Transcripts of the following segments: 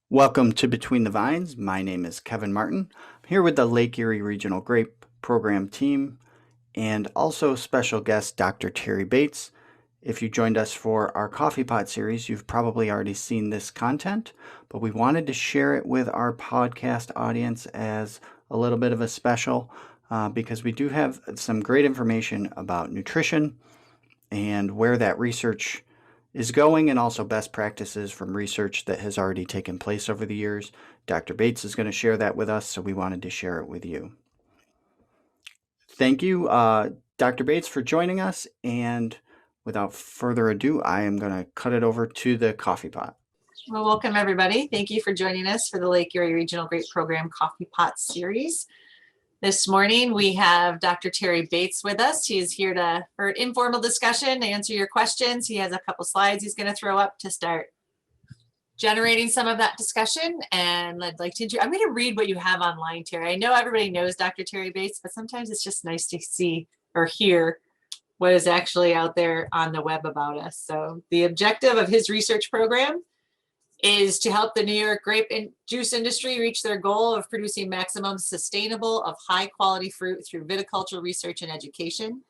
Welcome to Between the Vines. My name is Kevin Martin. I'm here with the Lake Erie Regional Grape Program team and also special guest Dr. Terry Bates. If you joined us for our Coffee Pot series, you've probably already seen this content, but we wanted to share it with our podcast audience as a little bit of a special because we do have some great information about nutrition and where that research is going, and also best practices from research that has already taken place over the years. Dr. Bates is going to share that with us, so we wanted to share it with you. Thank you, Dr. Bates, for joining us. And without further ado, I am going to cut it over to the coffee pot. Well, welcome everybody. Thank you for joining us for the Lake Erie Regional Grape Program Coffee Pot Series. This morning we have Dr. Terry Bates with us. He's here for an informal discussion to answer your questions. He has a couple slides he's going to throw up to start generating some of that discussion. And I'm going to read what you have online, Terry. I know everybody knows Dr. Terry Bates, but sometimes it's just nice to see or hear what is actually out there on the web about us. So the objective of his research program is to help the New York grape and juice industry reach their goal of producing maximum sustainable of high quality fruit through viticulture research and education.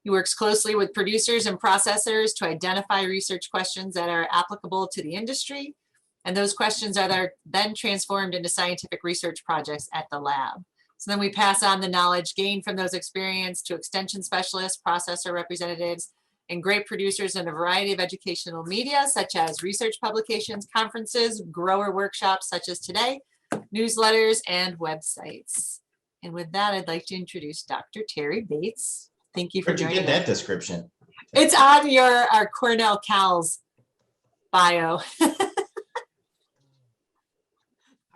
He works closely with producers and processors to identify research questions that are applicable to the industry, and those questions are then transformed into scientific research projects at the lab. So then we pass on the knowledge gained from those experiences to extension specialists, processor representatives, and grape producers in a variety of educational media, such as research publications, conferences, grower workshops, such as today, newsletters, and websites. And with that, I'd like to introduce Dr. Terry Bates. Thank you for joining us. Where'd you get that description? It's on our Cornell Cal's bio. Hi,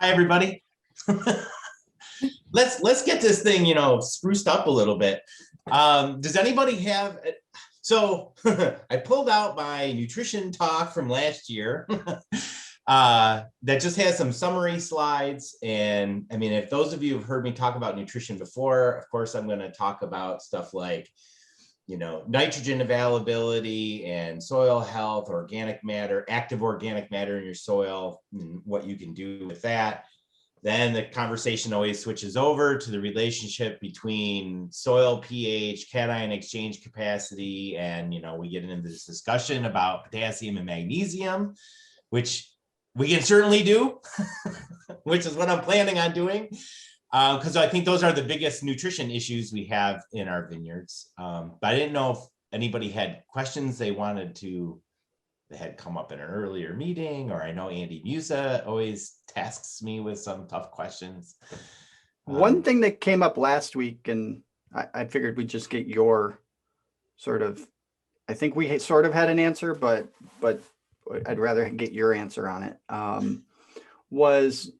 everybody. Let's get this thing, spruced up a little bit. Does anybody have? So I pulled out my nutrition talk from last year that just has some summary slides. And I mean, if those of you have heard me talk about nutrition before, of course, I'm going to talk about stuff like, nitrogen availability and soil health, organic matter, active organic matter in your soil, and what you can do with that. Then the conversation always switches over to the relationship between soil pH, cation exchange capacity, and we get into this discussion about potassium and magnesium, which we can certainly do, which is what I'm planning on doing, because I think those are the biggest nutrition issues we have in our vineyards. But I didn't know if anybody had questions they had come up in an earlier meeting, or I know Andy Musa always tasks me with some tough questions. One thing that came up last week, and I figured we'd just get your I think we sort of had an answer, but I'd rather get your answer on it, was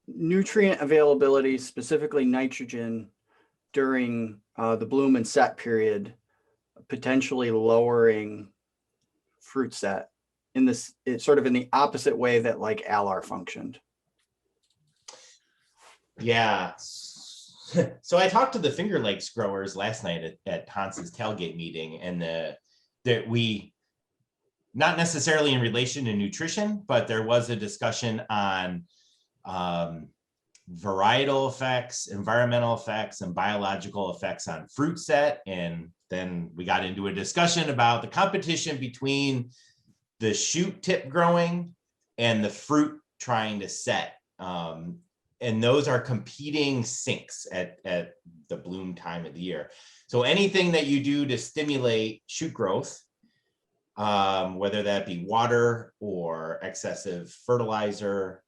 nutrient availability, specifically nitrogen, during the bloom and set period, potentially lowering fruit set in this, it's sort of in the opposite way that like LR functioned. Yeah. So I talked to the Finger Lakes growers last night at Hans's tailgate meeting, and that we, not necessarily in relation to nutrition, but there was a discussion on varietal effects, environmental effects, and biological effects on fruit set. And then we got into a discussion about the competition between the shoot tip growing and the fruit trying to set. And those are competing sinks at the bloom time of the year. So anything that you do to stimulate shoot growth, whether that be water or excessive fertilizer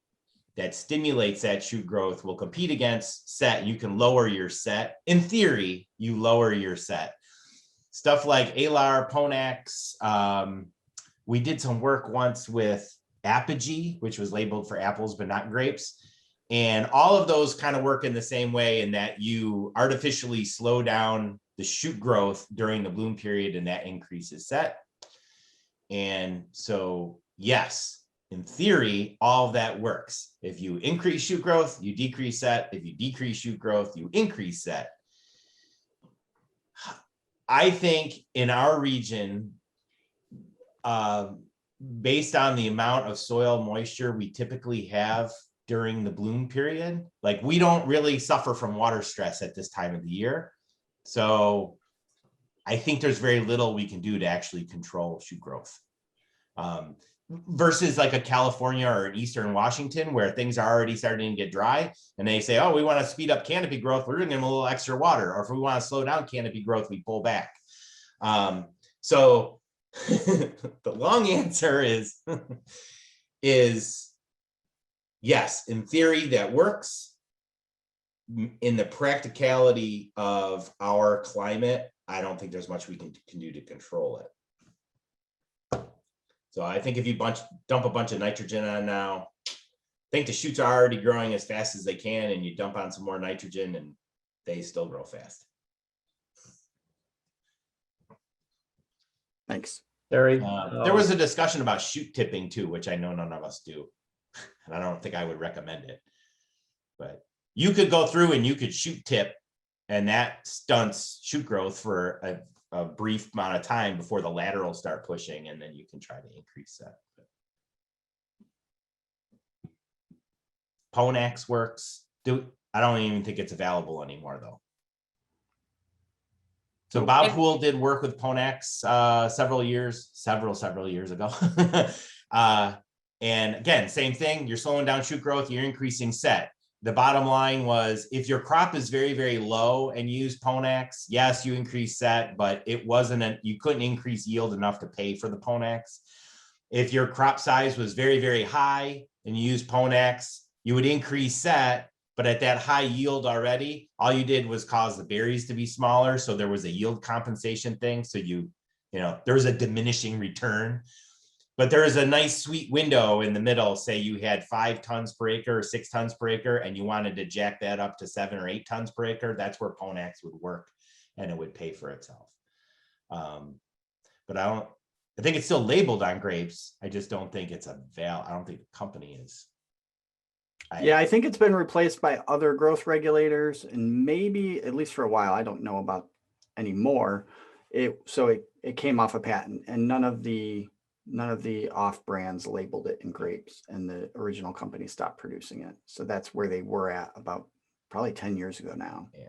that stimulates that shoot growth, will compete against set. You can lower your set. In theory, you lower your set. Stuff like Alar, Ponax. We did some work once with Apogee, which was labeled for apples but not grapes. And all of those kind of work in the same way, in that you artificially slow down the shoot growth during the bloom period, and that increases set. And so, yes, in theory, all of that works. If you increase shoot growth, you decrease set. If you decrease shoot growth, you increase set. I think in our region, based on the amount of soil moisture we typically have during the bloom period, like we don't really suffer from water stress at this time of the year. So I think there's very little we can do to actually control shoot growth. Versus like a California or an Eastern Washington where things are already starting to get dry and they say, oh, we want to speed up canopy growth, we're gonna give them a little extra water. Or if we want to slow down canopy growth, we pull back. So the long answer is yes, in theory that works. In the practicality of our climate, I don't think there's much we can do to control it. So I think if you dump a bunch of nitrogen on now, I think the shoots are already growing as fast as they can, and you dump on some more nitrogen and they still grow fast. Thanks. Terry, There was a discussion about shoot tipping too, which I know none of us do. And I don't think I would recommend it. But you could go through and you could shoot tip, and that stunts shoot growth for a brief amount of time before the laterals start pushing, and then you can try to increase that. Ponax works. I don't even think it's available anymore though. So Bob Poole did work with Ponax several years ago. And again, same thing, you're slowing down shoot growth, you're increasing set. The bottom line was, if your crop is very, very low and you use Ponax, yes, you increase set, but it wasn't, you couldn't increase yield enough to pay for the Ponax. If your crop size was very, very high and you use Ponax, you would increase set, but at that high yield already, all you did was cause the berries to be smaller. So there was a yield compensation thing. So there was a diminishing return. But there is a nice sweet window in the middle. Say you had 5 tons per acre or 6 tons per acre, and you wanted to jack that up to 7 or 8 tons per acre. That's where Ponax would work, and it would pay for itself. But I think it's still labeled on grapes. I just don't think it's I don't think the company is. Yeah, I think it's been replaced by other growth regulators, and maybe at least for a while, I don't know about anymore. So it came off a patent, and none of the off brands labeled it in grapes, and the original company stopped producing it. So that's where they were at about probably 10 years ago now. Yeah.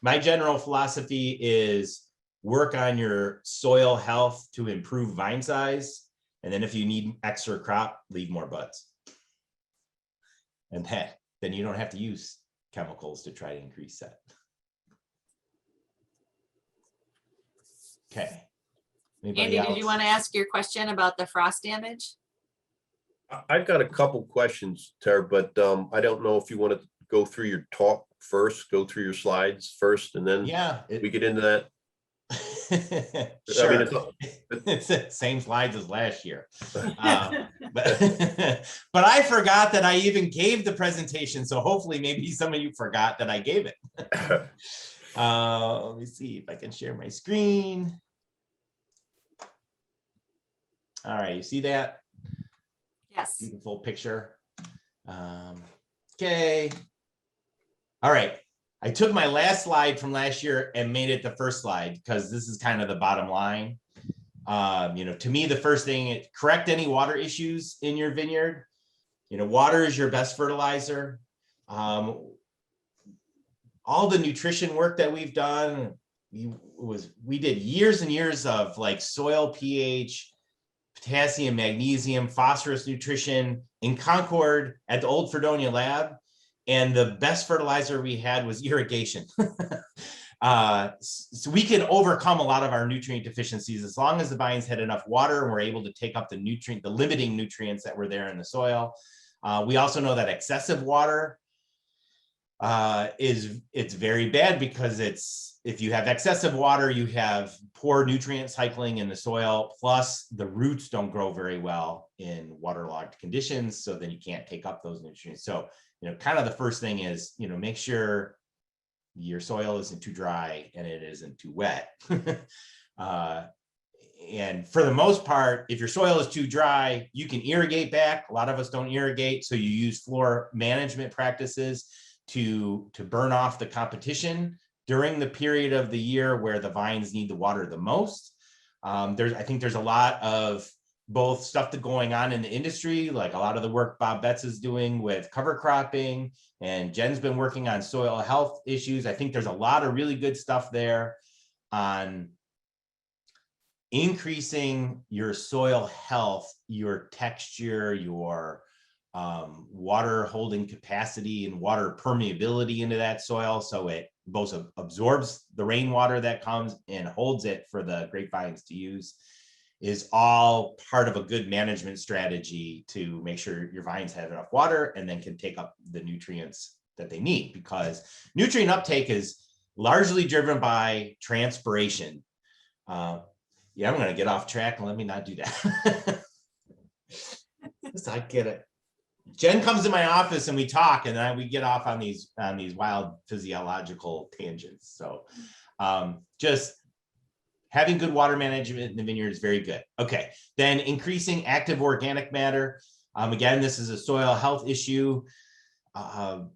My general philosophy is work on your soil health to improve vine size. And then if you need extra crop, leave more buds. And then you don't have to use chemicals to try to increase that. Okay. Anybody Andy, else? did you want to ask your question about the frost damage? I've got a couple questions, Terry, but I don't know if you want to go through your talk first, go through your slides first, and then we get into that. Sure. I mean, it's the same slides as last year. But I forgot that I even gave the presentation. So hopefully maybe some of you forgot that I gave it. Let me see if I can share my screen. All right, you see that? Yes. Beautiful picture. Okay. All right. I took my last slide from last year and made it the first slide because this is kind of the bottom line. To me, the first thing, correct any water issues in your vineyard. Water is your best fertilizer. All the nutrition work that we've done, we did years and years of like soil pH, potassium, magnesium, phosphorus nutrition in Concord at the old Fredonia lab. And the best fertilizer we had was irrigation. So we can overcome a lot of our nutrient deficiencies as long as the vines had enough water and we're able to take up the limiting nutrients that were there in the soil. We also know that excessive water it's very bad because if you have excessive water, you have poor nutrient cycling in the soil, plus the roots don't grow very well in waterlogged conditions. So then you can't take up those nutrients. So, kind of the first thing is, make sure your soil isn't too dry and it isn't too wet. And for the most part, if your soil is too dry, you can irrigate back. A lot of us don't irrigate. So you use floor management practices to burn off the competition during the period of the year where the vines need the water the most. I think there's a lot of both stuff that's going on in the industry, like a lot of the work Bob Betts is doing with cover cropping, and Jen's been working on soil health issues. I think there's a lot of really good stuff there on increasing your soil health, your texture, your water holding capacity and water permeability into that soil, so it both absorbs the rainwater that comes and holds it for the grapevines to use, is all part of a good management strategy to make sure your vines have enough water and then can take up the nutrients that they need, because nutrient uptake is largely driven by transpiration. Yeah, I'm going to get off track and let me not do that. I get it. Jen comes to my office and we talk, and then we get off on these wild physiological tangents. So just having good water management in the vineyard is very good. Okay, then increasing active organic matter. Again, this is a soil health issue.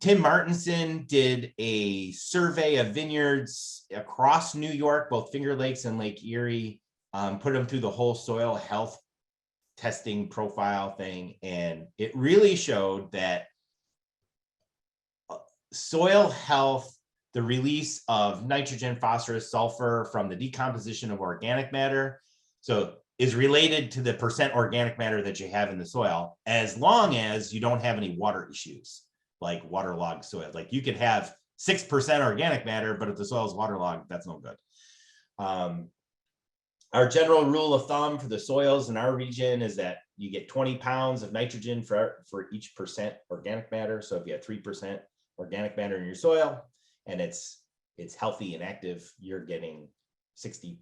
Tim Martinson did a survey of vineyards across New York, both Finger Lakes and Lake Erie, put them through the whole soil health testing profile thing, and it really showed that soil health, the release of nitrogen, phosphorus, sulfur from the decomposition of organic matter, so is related to the percent organic matter that you have in the soil, as long as you don't have any water issues like waterlogged soil. Like you could have 6% organic matter, but if the soil is waterlogged, that's no good. Our general rule of thumb for the soils in our region is that you get 20 pounds of nitrogen for each percent organic matter. So if you have 3% organic matter in your soil and it's healthy and active, you're getting 60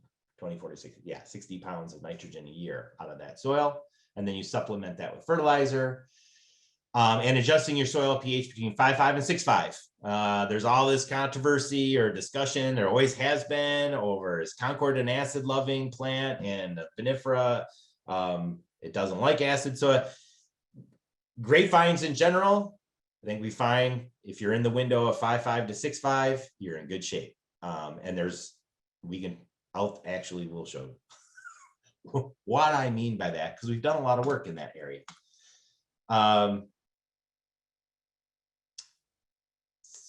pounds of nitrogen a year out of that soil. And then you supplement that with fertilizer. And adjusting your soil pH between 5.5 and 6.5. There's all this controversy or discussion, there always has been, over is Concord an acid loving plant and vinifera, it doesn't like acid. So grapevines in general, I think we find if you're in the window of 5.5 to 6.5, you're in good shape. And we'll show what I mean by that, because we've done a lot of work in that area.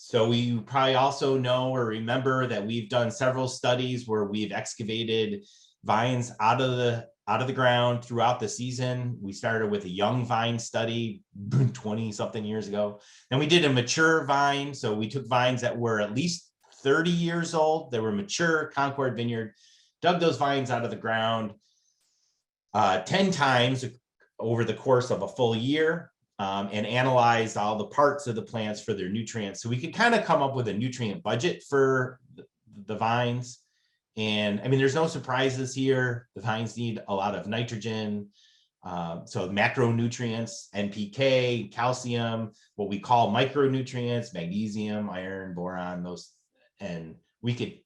So we probably also know or remember that we've done several studies where we've excavated vines out of the ground throughout the season. We started with a young vine study 20 something years ago. Then we did a mature vine. So we took vines that were at least 30 years old. They were mature Concord vineyard, dug those vines out of the ground 10 times over the course of a full year. And analyzed all the parts of the plants for their nutrients. So we could kind of come up with a nutrient budget for the vines. And I mean, there's no surprises here. The vines need a lot of nitrogen. So macronutrients, NPK, calcium, what we call micronutrients, magnesium, iron, boron, those. And we could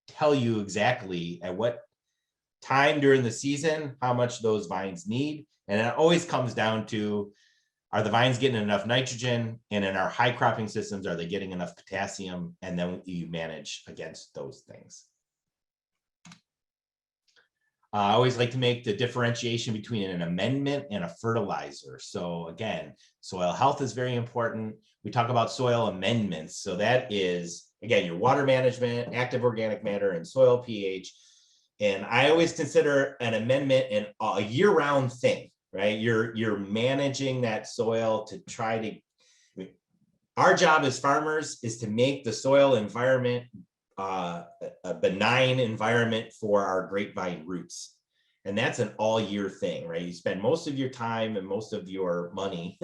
tell you exactly at what time during the season, how much those vines need. And it always comes down to, are the vines getting enough nitrogen? And in our high cropping systems, are they getting enough potassium? And then you manage against those things. I always like to make the differentiation between an amendment and a fertilizer. So again, soil health is very important. We talk about soil amendments. So that is, again, your water management, active organic matter, and soil pH. And I always consider an amendment a year-round thing. Right, you're managing that soil to try to. Our job as farmers is to make the soil environment a benign environment for our grapevine roots, and that's an all-year thing, right? You spend most of your time and most of your money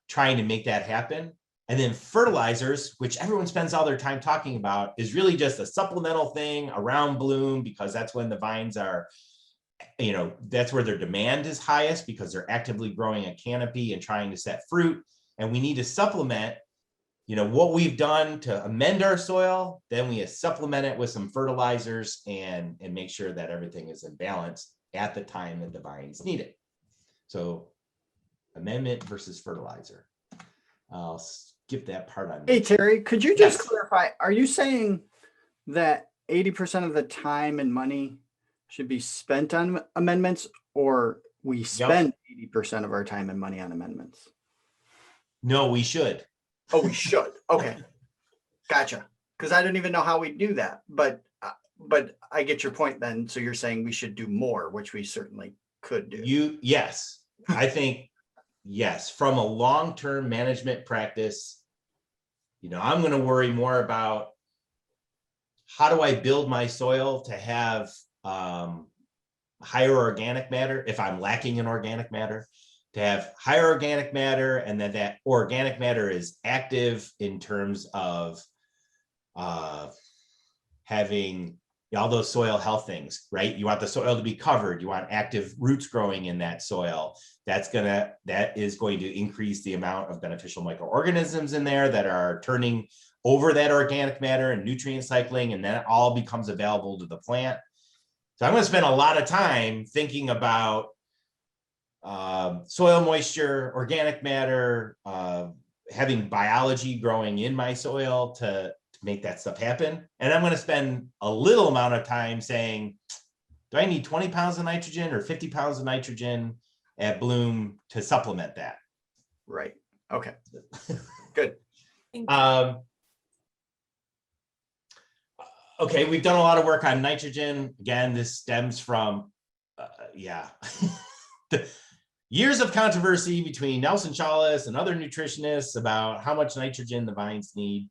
trying to make that happen. And then fertilizers, which everyone spends all their time talking about, is really just a supplemental thing around bloom, because that's when the vines are. That's where their demand is highest, because they're actively growing a canopy and trying to set fruit. And we need to supplement, what we've done to amend our soil. Then we supplement it with some fertilizers and make sure that everything is in balance at the time that the vines need it. So amendment versus fertilizer. I'll skip that part on. Hey, Terry, could you just clarify, are you saying that 80% of the time and money should be spent on amendments, or we spend 80% of our time and money on amendments? No, we should. Oh, we should. Okay. Gotcha. Because I don't even know how we do that, but I get your point then. So you're saying we should do more, which we certainly could do. Yes, I think, yes, from a long-term management practice, I'm going to worry more about how do I build my soil to have higher organic matter if I'm lacking in organic matter, to have higher organic matter, and then that organic matter is active in terms of having all those soil health things, right? You want the soil to be covered. You want active roots growing in that soil. That is going to increase the amount of beneficial microorganisms in there that are turning over that organic matter and nutrient cycling, and then it all becomes available to the plant. So I'm going to spend a lot of time thinking about soil moisture, organic matter, having biology growing in my soil to make that stuff happen. And I'm going to spend a little amount of time saying, do I need 20 pounds of nitrogen or 50 pounds of nitrogen at bloom to supplement that? Right. Okay. Good. Okay, we've done a lot of work on nitrogen. Again, this stems from, the years of controversy between Nelson Chalice and other nutritionists about how much nitrogen the vines need.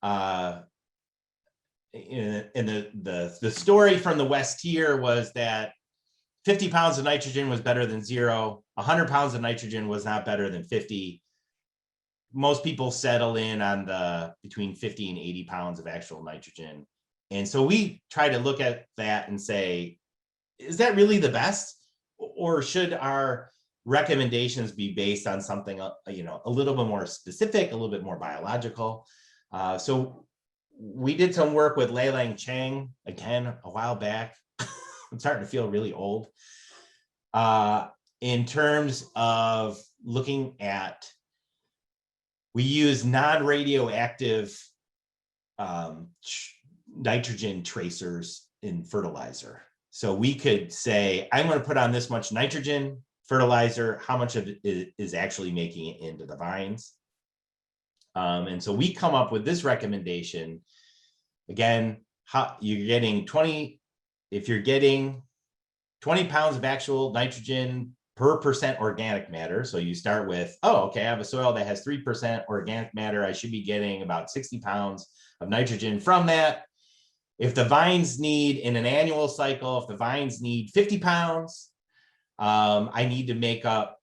And the story from the West here was that 50 pounds of nitrogen was better than 0. 100 pounds of nitrogen was not better than 50. Most people settle in on the between 50 and 80 pounds of actual nitrogen. And so we try to look at that and say, is that really the best? Or should our recommendations be based on something, a little bit more specific, a little bit more biological? So we did some work with Leilang Chang, again, a while back. I'm starting to feel really old. In terms of looking at, we use non-radioactive nitrogen tracers in fertilizer. So we could say, I'm going to put on this much nitrogen fertilizer, how much of it is actually making it into the vines? And so we come up with this recommendation. Again, you're getting 20, if you're getting 20 pounds of actual nitrogen per percent organic matter. So you start with, okay, I have a soil that has 3% organic matter. I should be getting about 60 pounds of nitrogen from that. If the vines need, in an annual cycle, if the vines need 50 pounds, I need to make up,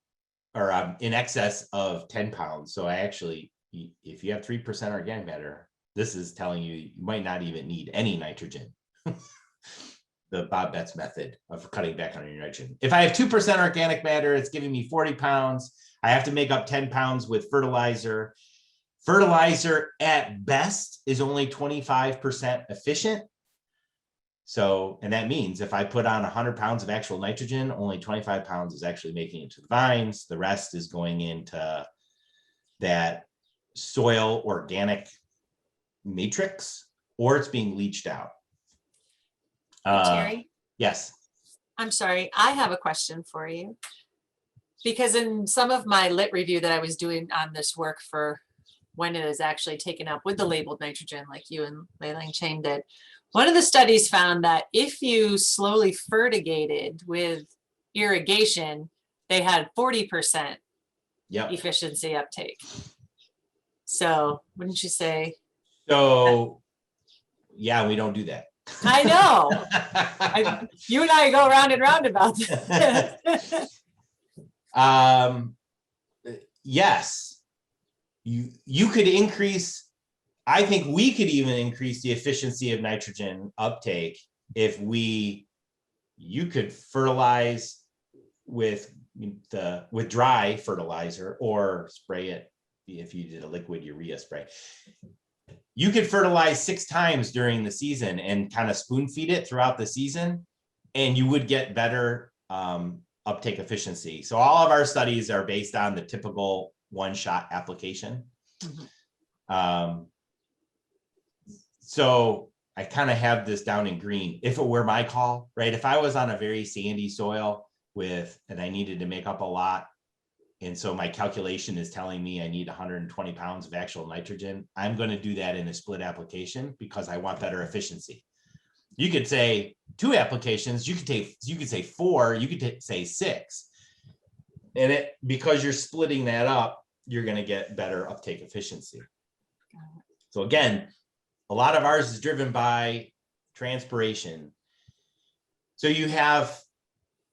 or in excess of 10 pounds. So I actually, if you have 3% organic matter, this is telling you might not even need any nitrogen. The Bob Betts method of cutting back on your nitrogen. If I have 2% organic matter, it's giving me 40 pounds. I have to make up 10 pounds with fertilizer. Fertilizer at best is only 25% efficient. So, and that means if I put on 100 pounds of actual nitrogen, only 25 pounds is actually making it to the vines. The rest is going into that soil organic matrix, or it's being leached out. Terry? Yes. I'm sorry, I have a question for you. Because in some of my lit review that I was doing on this work for when it is actually taken up with the labeled nitrogen, like you and Leilang Chang did, one of the studies found that if you slowly fertigated with irrigation, they had 40% efficiency uptake. So wouldn't you say? So yeah, we don't do that. I know. You and I go round and round about this. Yes, you could increase. I think we could even increase the efficiency of nitrogen uptake if you could fertilize with dry fertilizer, or spray it if you did a liquid urea spray. You could fertilize 6 times during the season and kind of spoon feed it throughout the season, and you would get better uptake efficiency. So all of our studies are based on the typical one-shot application. Mm-hmm. So I kind of have this down in green. If it were my call, right? If I was on a very sandy soil and I needed to make up a lot, and so my calculation is telling me I need 120 pounds of actual nitrogen, I'm going to do that in a split application because I want better efficiency. You could say 2 applications, you could say 4, you could say 6. And because you're splitting that up, you're going to get better uptake efficiency. So again, a lot of ours is driven by transpiration. So you have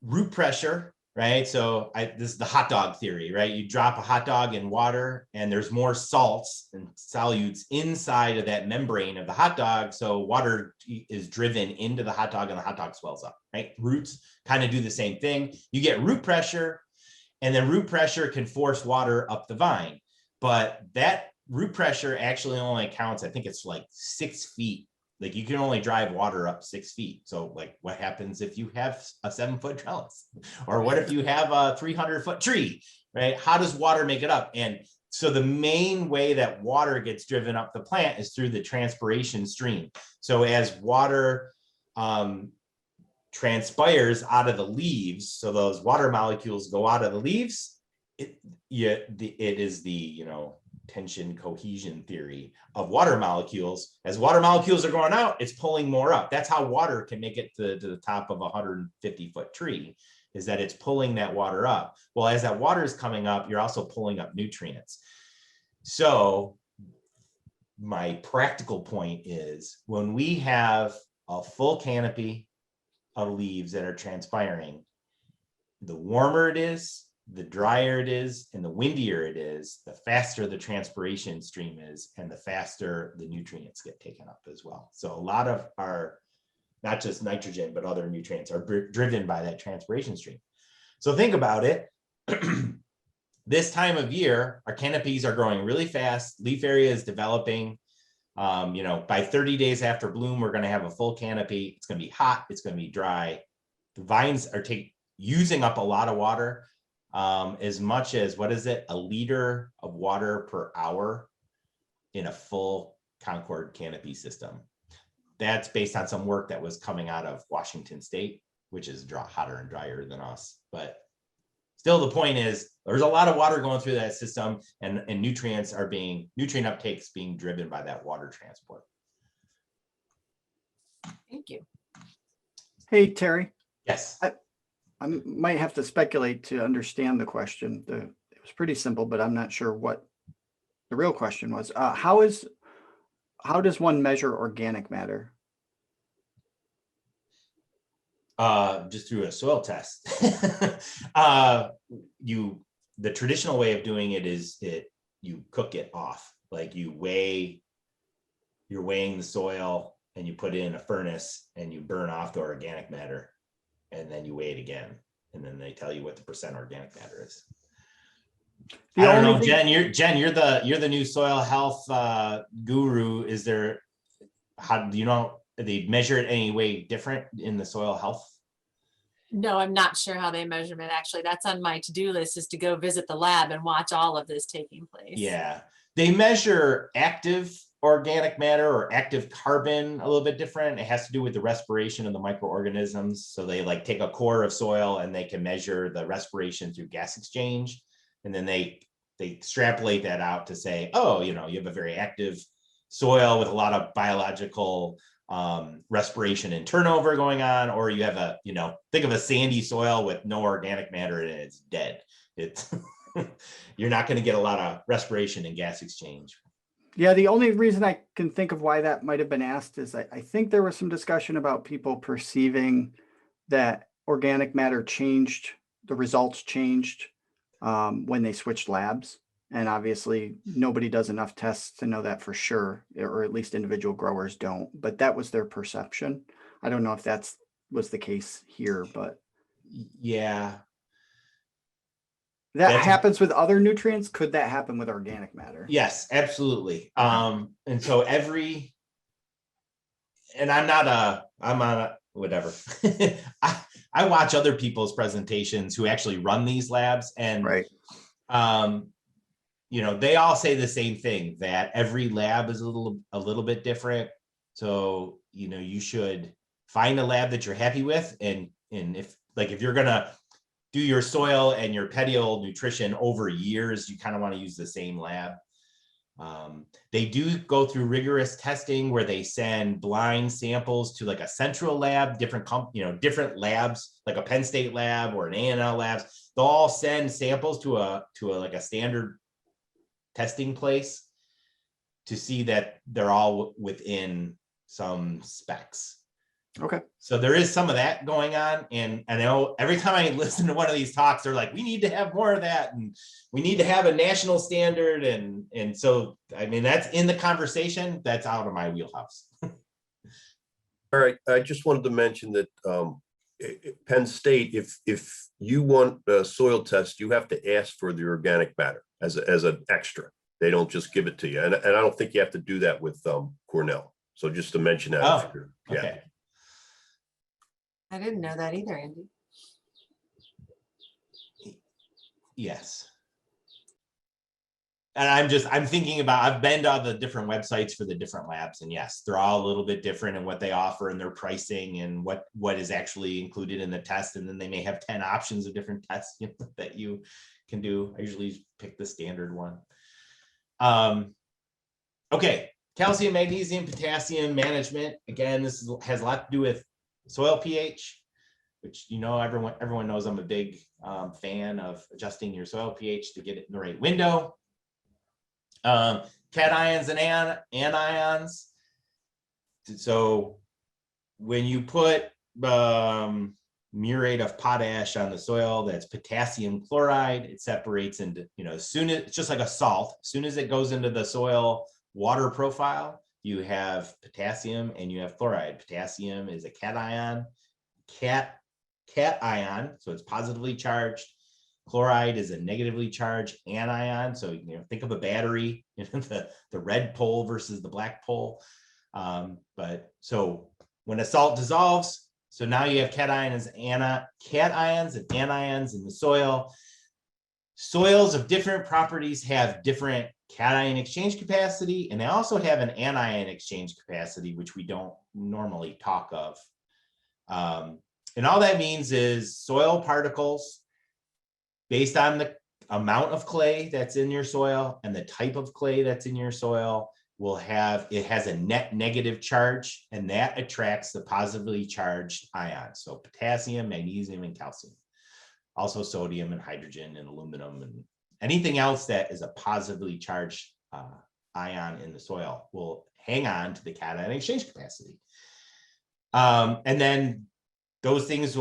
root pressure, right? So this is the hot dog theory, right? You drop a hot dog in water and there's more salts and solutes inside of that membrane of the hot dog. So water is driven into the hot dog and the hot dog swells up, right? Roots kind of do the same thing. You get root pressure, and then root pressure can force water up the vine. But that root pressure actually only counts, I think it's like 6 feet. Like you can only drive water up 6 feet. So like what happens if you have a 7-foot trellis? Or what if you have a 300-foot tree, right? How does water make it up? And so the main way that water gets driven up the plant is through the transpiration stream. So as water transpires out of the leaves, so those water molecules go out of the leaves, it is the tension cohesion theory of water molecules. As water molecules are going out, it's pulling more up. That's how water can make it to the top of a 150-foot tree, is that it's pulling that water up. Well, as that water is coming up, you're also pulling up nutrients. So my practical point is when we have a full canopy of leaves that are transpiring, the warmer it is, the drier it is, and the windier it is, the faster the transpiration stream is, and the faster the nutrients get taken up as well. So a lot of our, not just nitrogen, but other nutrients are driven by that transpiration stream. So think about it. This time of year, our canopies are growing really fast. Leaf area is developing. By 30 days after bloom, we're going to have a full canopy. It's going to be hot. It's going to be dry. The vines are using up a lot of water, as much as, a liter of water per hour in a full Concord canopy system. That's based on some work that was coming out of Washington State, which is hotter and drier than us. But still, the point is there's a lot of water going through that system, and nutrient uptake is being driven by that water transport. Thank you. Hey, Terry. Yes. I might have to speculate to understand the question. It was pretty simple, but I'm not sure what the real question was. How does one measure organic matter? Just through a soil test. The traditional way of doing it is you cook it off. Like you're weighing the soil and you put it in a furnace and you burn off the organic matter, and then you weigh it again, and then they tell you what the % organic matter is. I don't know, Jen. You're the new soil health guru. How do you know? They measure it any way different in the soil health? No, I'm not sure how they measure it. Actually, that's on my to-do list, is to go visit the lab and watch all of this taking place. Yeah, they measure active organic matter or active carbon a little bit different. It has to do with the respiration of the microorganisms. So they take a core of soil and they can measure the respiration through gas exchange. And then they extrapolate that out to say, oh, you have a very active soil with a lot of biological respiration and turnover going on, or you have think of a sandy soil with no organic matter in it, it's dead. You're not going to get a lot of respiration and gas exchange. Yeah, the only reason I can think of why that might have been asked is I think there was some discussion about people perceiving that organic matter changed, the results changed when they switched labs. And obviously nobody does enough tests to know that for sure, or at least individual growers don't, but that was their perception. I don't know if was the case here, but yeah. That happens with other nutrients. Could that happen with organic matter? Yes, absolutely. And so and I'm on a whatever. I watch other people's presentations who actually run these labs, and right. They all say the same thing, that every lab is a little bit different. So you should find a lab that you're happy with. And if you're going to do your soil and your petiole nutrition over years, you kind of want to use the same lab. They do go through rigorous testing where they send blind samples to like a central lab, different labs, like a Penn State lab or an A&L labs. They'll all send samples to a standard testing place to see that they're all within some specs. Okay. So there is some of that going on. And I know every time I listen to one of these talks, they're like, we need to have more of that. And we need to have a national standard. And so, I mean, that's in the conversation. That's out of my wheelhouse. All right. I just wanted to mention that Penn State, if you want a soil test, you have to ask for the organic matter as an extra. They don't just give it to you. And I don't think you have to do that with Cornell. So just to mention that. Oh, yeah. Okay. I didn't know that either, Andy. Yes. And I'm thinking about, I've been to all the different websites for the different labs, and yes, they're all a little bit different in what they offer and their pricing and what is actually included in the test. And then they may have 10 options of different tests that you can do. I usually pick the standard one. Okay. Calcium, magnesium, potassium management. Again, this has a lot to do with soil pH, which everyone knows I'm a big fan of adjusting your soil pH to get it in the right window. Cations and anions. So when you put muriate of potash on the soil, that's potassium chloride. It separates into, it's just like a salt. As soon as it goes into the soil water profile, you have potassium and you have chloride. Potassium is a cation, so it's positively charged. Chloride is a negatively charged anion. So think of a battery, the red pole versus the black pole. But so when a salt dissolves, so now you have cations and anions in the soil. Soils of different properties have different cation exchange capacity, and they also have an anion exchange capacity, which we don't normally talk of. And all that means is soil particles, based on the amount of clay that's in your soil and the type of clay that's in your soil, it has a net negative charge, and that attracts the positively charged ions. So potassium, magnesium, and calcium. Also sodium and hydrogen and aluminum and anything else that is a positively charged ion in the soil will hang on to the cation exchange capacity. And then those things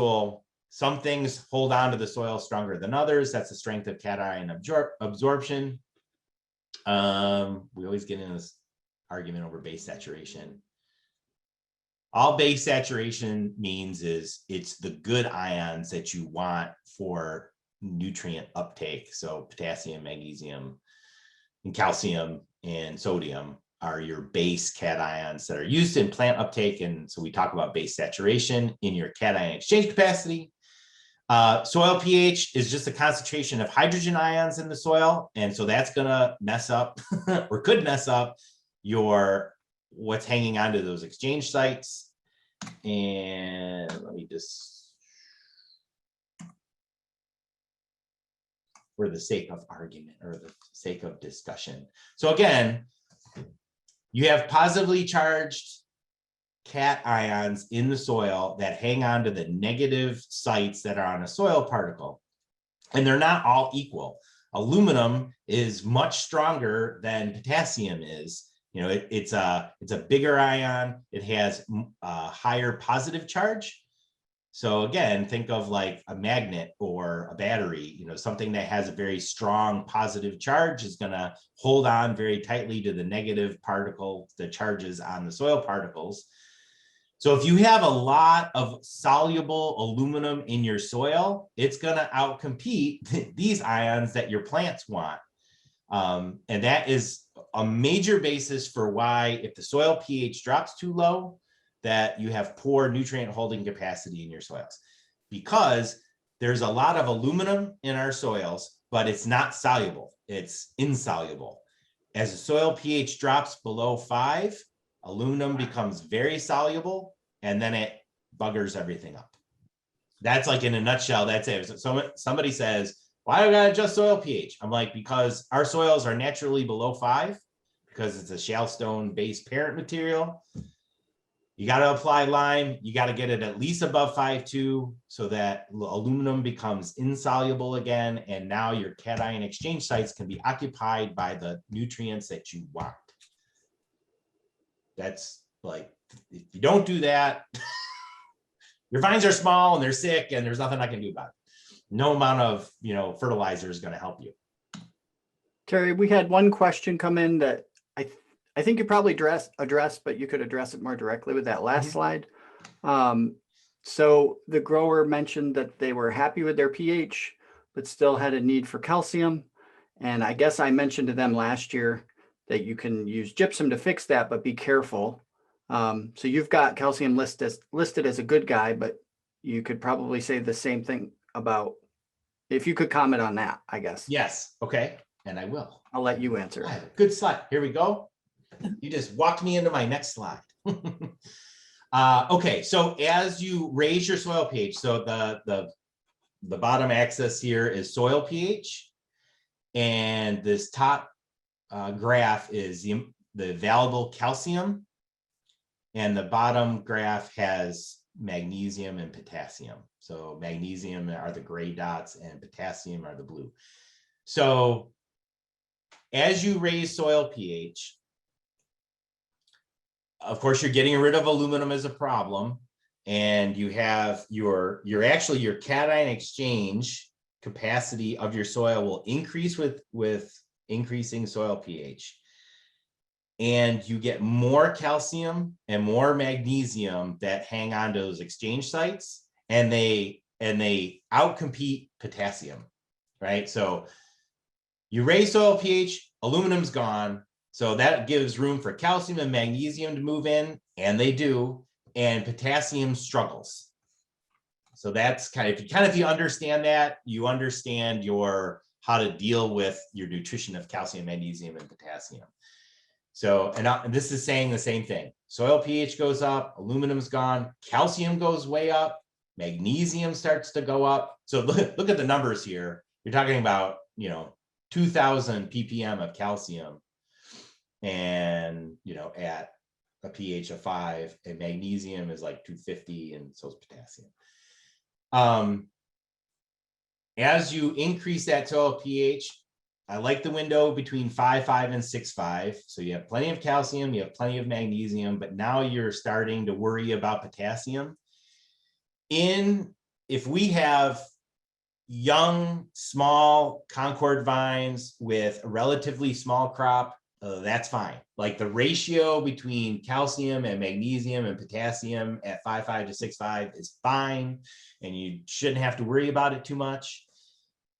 some things hold on to the soil stronger than others. That's the strength of cation absorption. We always get in this argument over base saturation. All base saturation means is it's the good ions that you want for nutrient uptake. So potassium, magnesium, and calcium and sodium are your base cations that are used in plant uptake. And so we talk about base saturation in your cation exchange capacity. Soil pH is just a concentration of hydrogen ions in the soil. And so that's going to mess up or could mess up what's hanging onto those exchange sites. And let me just, for the sake of argument or the sake of discussion. So again, you have positively charged cations in the soil that hang on to the negative sites that are on a soil particle, and they're not all equal. Aluminum is much stronger than potassium is. It's a bigger ion. It has a higher positive charge. So again, think of like a magnet or a battery, something that has a very strong positive charge is going to hold on very tightly to the negative particle, the charges on the soil particles. So if you have a lot of soluble aluminum in your soil, it's going to outcompete these ions that your plants want. And that is a major basis for why, if the soil pH drops too low, that you have poor nutrient holding capacity in your soils, because there's a lot of aluminum in our soils, but it's not soluble. It's insoluble. As the soil pH drops below 5, Aluminum becomes very soluble, and then it buggers everything up. That's like in a nutshell, that's it. So somebody says, why do I gotta adjust soil pH? I'm like, because our soils are naturally below 5, because it's a shale stone based parent material. You got to apply lime. You got to get it at least above 5.2 so that aluminum becomes insoluble again. And now your cation exchange sites can be occupied by the nutrients that you want. That's like, if you don't do that, your vines are small and they're sick and there's nothing I can do about it. No amount of, fertilizer is going to help you. Terry, we had one question come in that I think you probably addressed, but you could address it more directly with that last slide. So the grower mentioned that they were happy with their pH, but still had a need for calcium. And I guess I mentioned to them last year that you can use gypsum to fix that, but be careful. So you've got calcium listed as a good guy, but you could probably say the same thing about, if you could comment on that, I guess. Yes. Okay. And I will. I'll let you answer. I have a good slide. Here we go. You just walked me into my next slide. Okay, so as you raise your soil pH, so the bottom axis here is soil pH, and this top graph is the available calcium, and the bottom graph has magnesium and potassium. So magnesium are the gray dots and potassium are the blue. So as you raise soil pH, of course, you're getting rid of aluminum as a problem, and you have your cation exchange capacity of your soil will increase with increasing soil pH, and you get more calcium and more magnesium that hang on to those exchange sites, and they outcompete potassium, right? So you raise soil pH, aluminum's gone. So that gives room for calcium and magnesium to move in, and they do, and potassium struggles. So that's if you understand that, you understand how to deal with your nutrition of calcium, magnesium, and potassium. So, and this is saying the same thing. Soil pH goes up, aluminum's gone, calcium goes way up, magnesium starts to go up. So look at the numbers here. You're talking about, 2,000 ppm of calcium, and at a pH of 5, and magnesium is like 250, and so is potassium. As you increase that soil pH, I like the window between 5.5 and 6.5. So you have plenty of calcium, you have plenty of magnesium, but now you're starting to worry about potassium. If we have young, small Concord vines with a relatively small crop, that's fine. Like the ratio between calcium and magnesium and potassium at 5.5 to 6.5 is fine, and you shouldn't have to worry about it too much.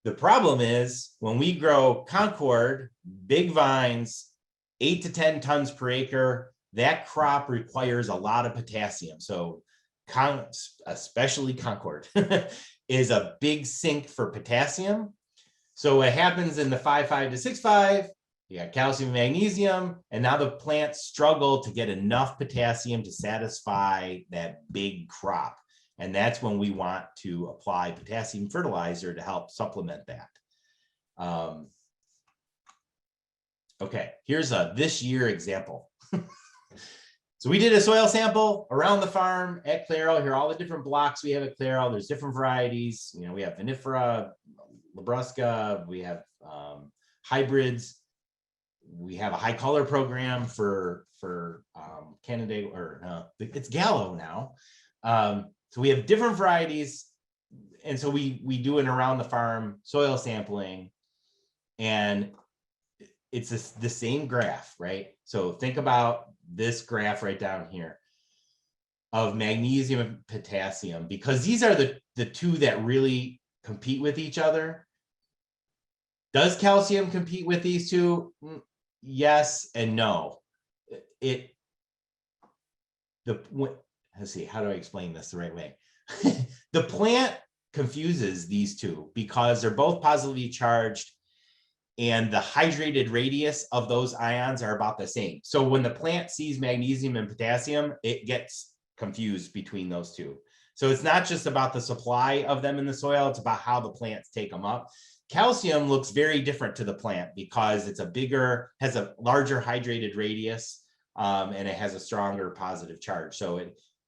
The problem is when we grow Concord, big vines, 8 to 10 tons per acre, that crop requires a lot of potassium. So especially Concord is a big sink for potassium. So what happens in the 5.5 to 6.5, you got calcium and magnesium, and now the plants struggle to get enough potassium to satisfy that big crop. And that's when we want to apply potassium fertilizer to help supplement that. Okay, here's a this year example. So we did a soil sample around the farm at Clairol. Here are all the different blocks we have at Clairol. There's different varieties. We have vinifera, labrusca, we have hybrids. We have a high color program for Canada, it's Gallo now. So we have different varieties, and so we do an around the farm soil sampling, and it's the same graph, right? So think about this graph right down here of magnesium and potassium, because these are the two that really compete with each other. Does calcium compete with these two? Yes and no. Let's see, how do I explain this the right way? The plant confuses these two because they're both positively charged, and the hydrated radius of those ions are about the same. So when the plant sees magnesium and potassium, it gets confused between those two. So it's not just about the supply of them in the soil, it's about how the plants take them up. Calcium looks very different to the plant because it's has a larger hydrated radius, and it has a stronger positive charge. So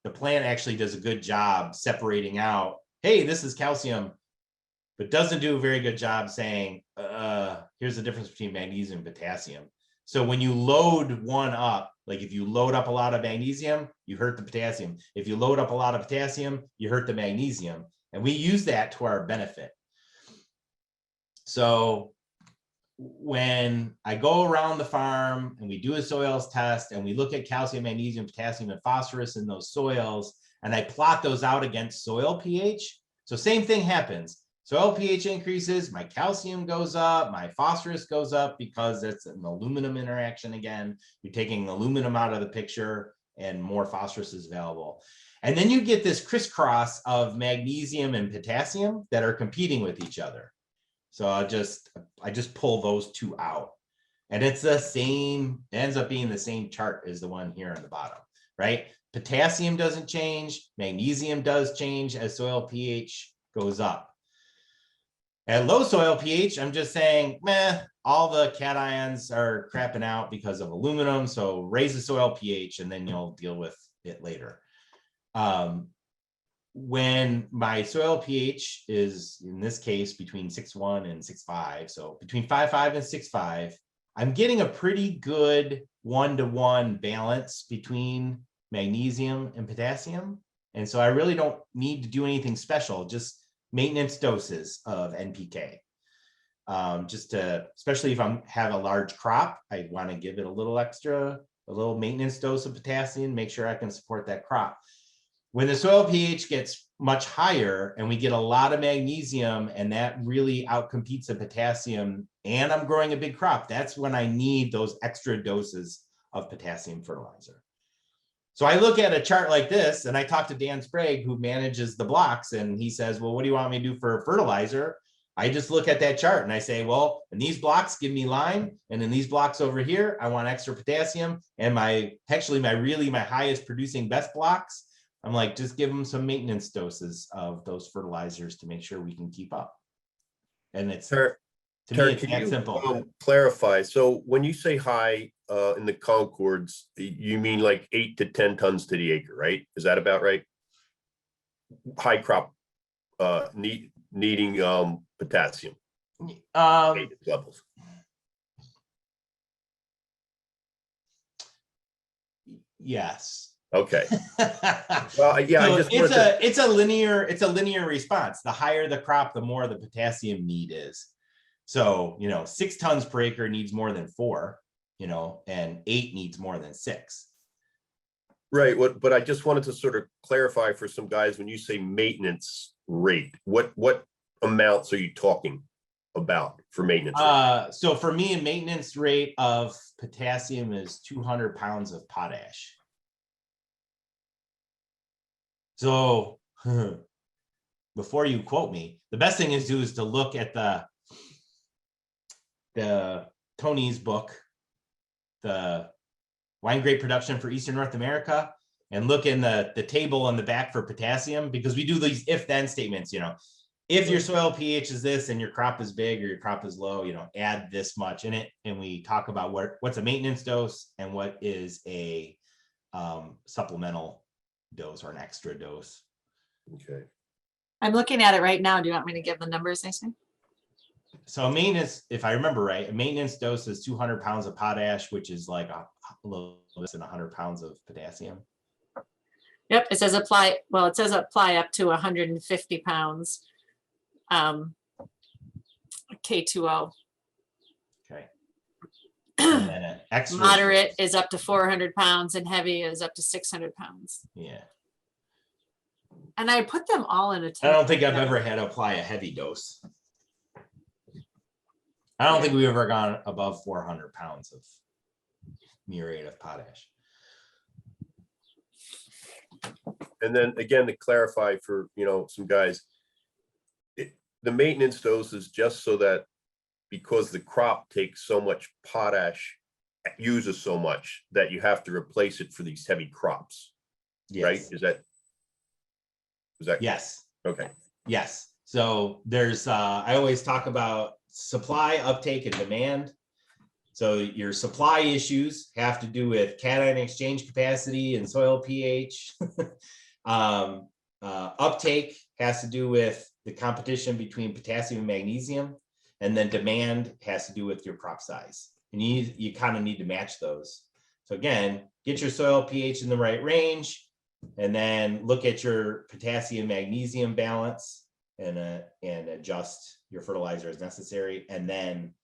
the plant actually does a good job separating out, hey, this is calcium, but doesn't do a very good job saying, here's the difference between magnesium and potassium. So when you load one up, like if you load up a lot of magnesium, you hurt the potassium. If you load up a lot of potassium, you hurt the magnesium. And we use that to our benefit. So when I go around the farm and we do a soils test and we look at calcium, magnesium, potassium, and phosphorus in those soils, and I plot those out against soil pH. So same thing happens. Soil pH increases, my calcium goes up, my phosphorus goes up because it's an aluminum interaction again. You're taking aluminum out of the picture and more phosphorus is available. And then you get this crisscross of magnesium and potassium that are competing with each other. So I just pull those two out. And it's the same, it ends up being the same chart as the one here on the bottom, right? Potassium doesn't change, magnesium does change as soil pH goes up. At low soil pH, I'm just saying, meh, all the cations are crapping out because of aluminum. So raise the soil pH and then you'll deal with it later. When my soil pH is, in this case, between 6.1 and 6.5, so between 5.5 and 6.5, I'm getting a pretty good 1-to-1 balance between magnesium and potassium. And so I really don't need to do anything special, just maintenance doses of NPK. Just to, especially if I have a large crop, I want to give it a little extra, a little maintenance dose of potassium, make sure I can support that crop. When the soil pH gets much higher and we get a lot of magnesium and that really outcompetes the potassium and I'm growing a big crop, that's when I need those extra doses of potassium fertilizer. So I look at a chart like this and I talk to Dan Sprague, who manages the blocks, and he says, well, what do you want me to do for fertilizer? I just look at that chart and I say, well, in these blocks, give me lime. And in these blocks over here, I want extra potassium. And my highest producing best blocks, I'm like, just give them some maintenance doses of those fertilizers to make sure we can keep up. And it's, to me, it's that simple. Clarify. So when you say high in the Concords, you mean like 8 to 10 tons to the acre, right? Is that about right? High crop needing potassium levels. Yes. Okay. Well, yeah, so it's a linear response. The higher the crop, the more the potassium need is. So, 6 tons per acre needs more than 4, and 8 needs more than 6. Right. But I just wanted to sort of clarify for some guys, when you say maintenance rate, what amounts are you talking about for maintenance rate? So for me, a maintenance rate of potassium is 200 pounds of potash. So before you quote me, the best thing is to look at the Tony's book, the wine grape production for Eastern North America, and look in the table on the back for potassium, because we do these if-then statements, if your soil pH is this and your crop is big or your crop is low, add this much in it. And we talk about what's a maintenance dose and what is a supplemental dose or an extra dose. Okay. I'm looking at it right now. Do you want me to give the numbers, Nathan? So a maintenance, if I remember right, a maintenance dose is 200 pounds of potash, which is like a little less than 100 pounds of potassium. Yep, it says apply. Well, it says apply up to 150 pounds. K2O. Okay. And then an extra Moderate is up to 400 pounds and heavy is up to 600 pounds. Yeah. And I put them all in a I don't think I've ever had to apply a heavy dose. I don't think we've ever gone above 400 pounds of muriate of potash. And then again, to clarify for, some guys, the maintenance dose is just so that because the crop takes so much potash, uses so much that you have to replace it for these heavy crops, right? Is that Yes. okay? Yes. So there's, I always talk about supply, uptake, and demand. So your supply issues have to do with cation exchange capacity and soil pH. Uptake has to do with the competition between potassium and magnesium. And then demand has to do with your crop size. And you kind of need to match those. So again, get your soil pH in the right range, and then look at your potassium magnesium balance and adjust your fertilizer as necessary. And then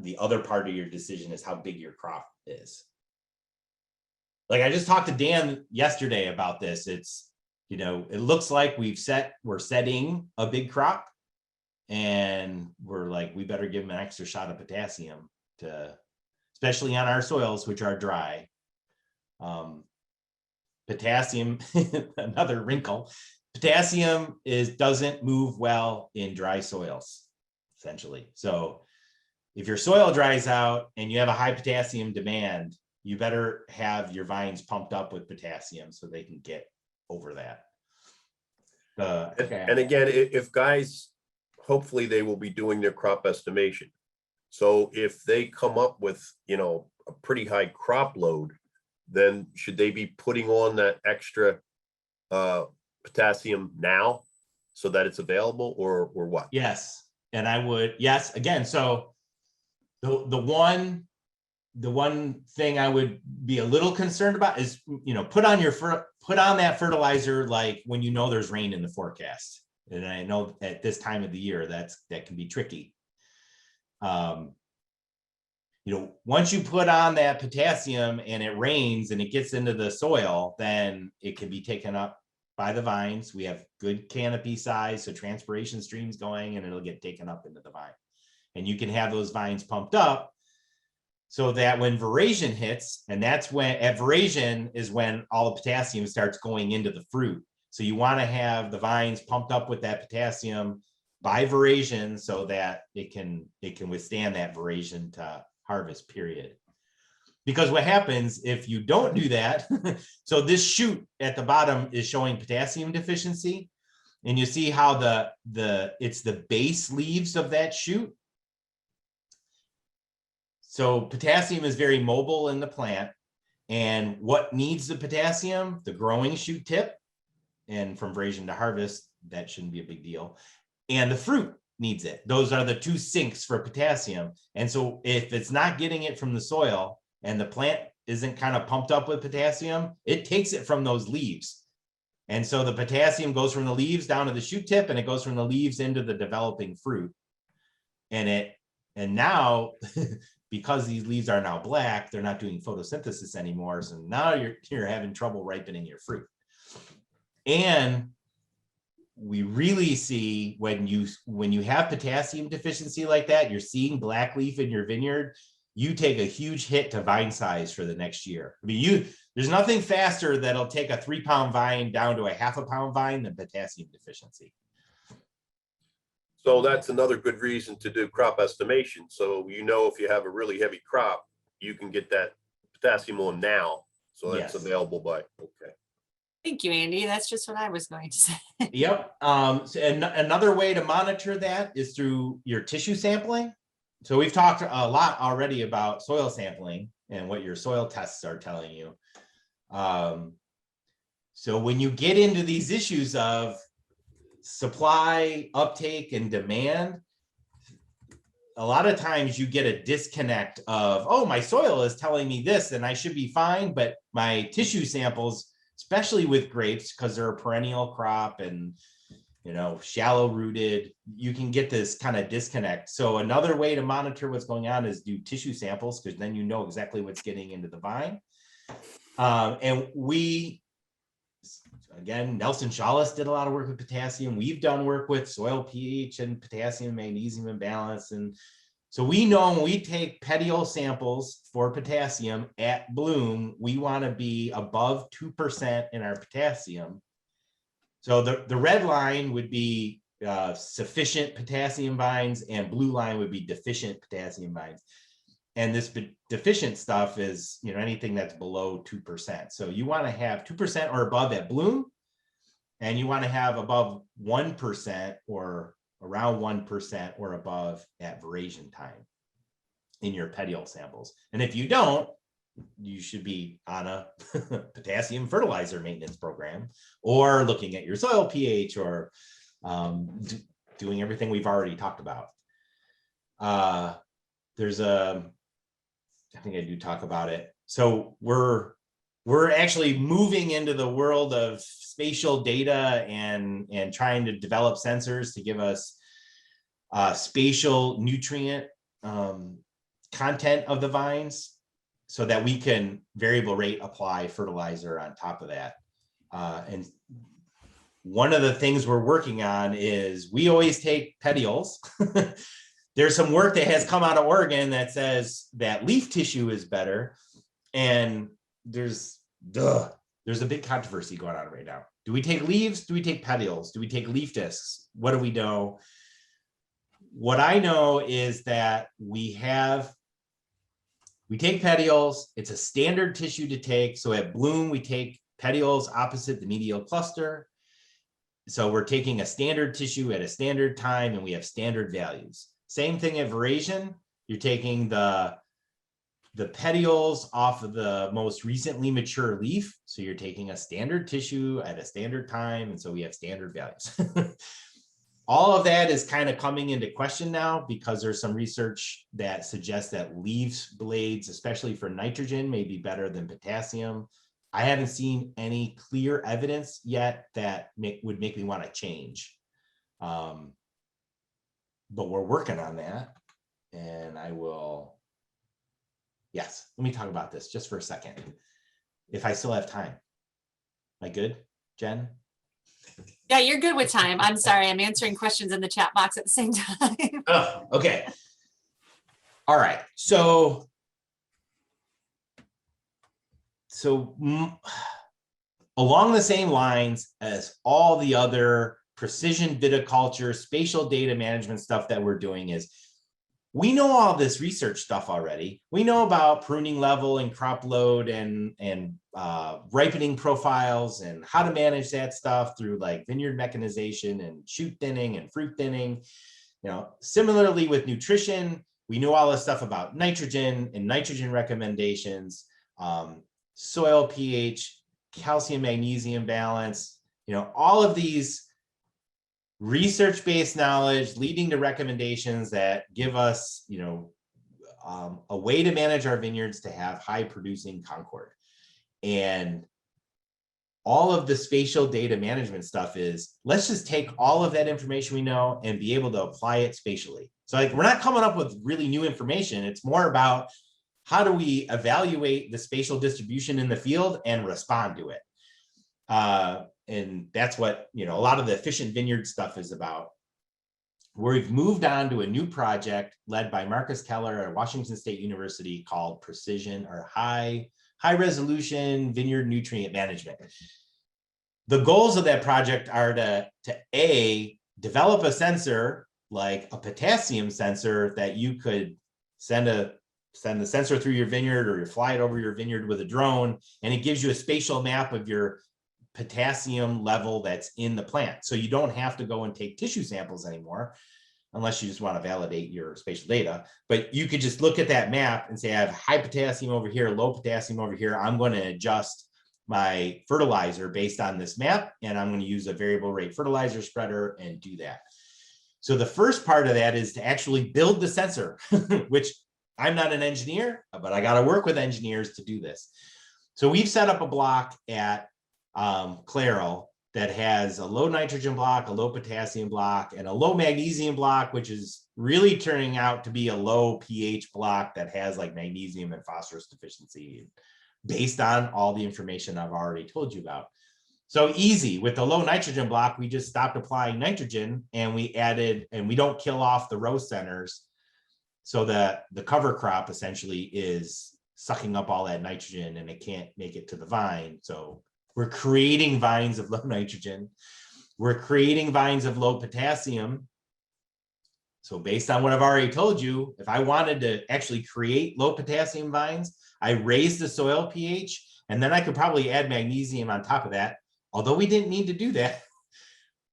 the other part of your decision is how big your crop is. Like I just talked to Dan yesterday about this. It's, you know, it looks like we're setting a big crop, and we're like, we better give them an extra shot of potassium especially on our soils, which are dry. Potassium, another wrinkle, potassium doesn't move well in dry soils, essentially. So if your soil dries out and you have a high potassium demand, you better have your vines pumped up with potassium so they can get over that. And again, if guys, hopefully they will be doing their crop estimation. So if they come up with, you know, a pretty high crop load, then should they be putting on that extra potassium now so that it's available, or what? Yes. And I would, yes, again, so the one thing I would be a little concerned about is, you know, put on that fertilizer like when you know there's rain in the forecast. And I know at this time of the year that can be tricky. You know, once you put on that potassium and it rains and it gets into the soil, then it can be taken up by the vines. We have good canopy size, so transpiration streams going, and it'll get taken up into the vine. And you can have those vines pumped up so that when veraison hits, and that's when at veraison is when all the potassium starts going into the fruit. So you want to have the vines pumped up with that potassium by veraison so that it can withstand that veraison to harvest period. Because what happens if you don't do that, so this shoot at the bottom is showing potassium deficiency, and you see how it's the base leaves of that shoot. So potassium is very mobile in the plant, and what needs the potassium? The growing shoot tip, and from veraison to harvest, that shouldn't be a big deal. And the fruit needs it. Those are the two sinks for potassium. And so if it's not getting it from the soil and the plant isn't kind of pumped up with potassium, it takes it from those leaves. And so the potassium goes from the leaves down to the shoot tip, and it goes from the leaves into the developing fruit. And now, because these leaves are now black, they're not doing photosynthesis anymore. So now you're having trouble ripening your fruit. And we really see when you have potassium deficiency like that, you're seeing black leaf in your vineyard, you take a huge hit to vine size for the next year. I mean, there's nothing faster that'll take a 3-pound vine down to a 1/2 pound vine than potassium deficiency. So that's another good reason to do crop estimation. So, you know, if you have a really heavy crop, you can get that potassium on now. So that's available by, okay. Thank you, Andy. That's just what I was going to say. Yep. And another way to monitor that is through your tissue sampling. So we've talked a lot already about soil sampling and what your soil tests are telling you. So when you get into these issues of supply, uptake, and demand, a lot of times you get a disconnect of, oh, my soil is telling me this and I should be fine, but my tissue samples, especially with grapes, because they're a perennial crop and, you know, shallow rooted, you can get this kind of disconnect. So another way to monitor what's going on is do tissue samples, because then you know exactly what's getting into the vine. And again, Nelson Shawless did a lot of work with potassium. We've done work with soil pH and potassium magnesium imbalance. And so we know when we take petiole samples for potassium at bloom, we want to be above 2% in our potassium. So the red line would be sufficient potassium vines, and blue line would be deficient potassium vines. And this deficient stuff is, anything that's below 2%. So you want to have 2% or above at bloom, and you want to have above 1% or around 1% or above at veraison time in your petiole samples. And if you don't, you should be on a potassium fertilizer maintenance program, or looking at your soil pH, or doing everything we've already talked about. I think I do talk about it. So we're actually moving into the world of spatial data and trying to develop sensors to give us spatial nutrient content of the vines, so that we can variable rate apply fertilizer on top of that. And one of the things we're working on is we always take petioles. There's some work that has come out of Oregon that says that leaf tissue is better. And there's a big controversy going on right now. Do we take leaves? Do we take petioles? Do we take leaf discs? What do we know? What I know is that we take petioles. It's a standard tissue to take. So at bloom, we take petioles opposite the medial cluster. So we're taking a standard tissue at a standard time, and we have standard values. Same thing at veraison. You're taking the petioles off of the most recently mature leaf. So you're taking a standard tissue at a standard time. And so we have standard values. All of that is kind of coming into question now, because there's some research that suggests that leaves blades, especially for nitrogen, may be better than potassium. I haven't seen any clear evidence yet that would make me want to change. But we're working on that. And yes, let me talk about this just for a second, if I still have time. Am I good, Jen? Yeah, you're good with time. I'm sorry, I'm answering questions in the chat box at the same time. Oh, okay. All right. So along the same lines as all the other precision viticulture, spatial data management stuff that we're doing, is we know all this research stuff already. We know about pruning level and crop load and ripening profiles, and how to manage that stuff through like vineyard mechanization and shoot thinning and fruit thinning. Similarly with nutrition, we know all this stuff about nitrogen and nitrogen recommendations, soil pH, calcium magnesium balance, all of these research-based knowledge leading to recommendations that give us, a way to manage our vineyards to have high producing Concord. And all of the spatial data management stuff is, let's just take all of that information we know and be able to apply it spatially. So we're not coming up with really new information. It's more about how do we evaluate the spatial distribution in the field and respond to it. And that's what, a lot of the efficient vineyard stuff is about. We've moved on to a new project led by Marcus Keller at Washington State University called Precision, or High Resolution Vineyard Nutrient Management. The goals of that project are to develop a sensor, like a potassium sensor, that you could send the sensor through your vineyard, or you fly it over your vineyard with a drone, and it gives you a spatial map of your potassium level that's in the plant. So you don't have to go and take tissue samples anymore, unless you just want to validate your spatial data. But you could just look at that map and say, I have high potassium over here, low potassium over here. I'm going to adjust my fertilizer based on this map, and I'm going to use a variable rate fertilizer spreader and do that. So the first part of that is to actually build the sensor, which I'm not an engineer, but I got to work with engineers to do this. So we've set up a block at Clairol that has a low nitrogen block, a low potassium block, and a low magnesium block, which is really turning out to be a low pH block that has like magnesium and phosphorus deficiency, based on all the information I've already told you about. So easy. With the low nitrogen block, we just stopped applying nitrogen, and we don't kill off the row centers, so that the cover crop essentially is sucking up all that nitrogen and it can't make it to the vine. So we're creating vines of low nitrogen. We're creating vines of low potassium. So based on what I've already told you, if I wanted to actually create low potassium vines, I raise the soil pH, and then I could probably add magnesium on top of that. Although we didn't need to do that.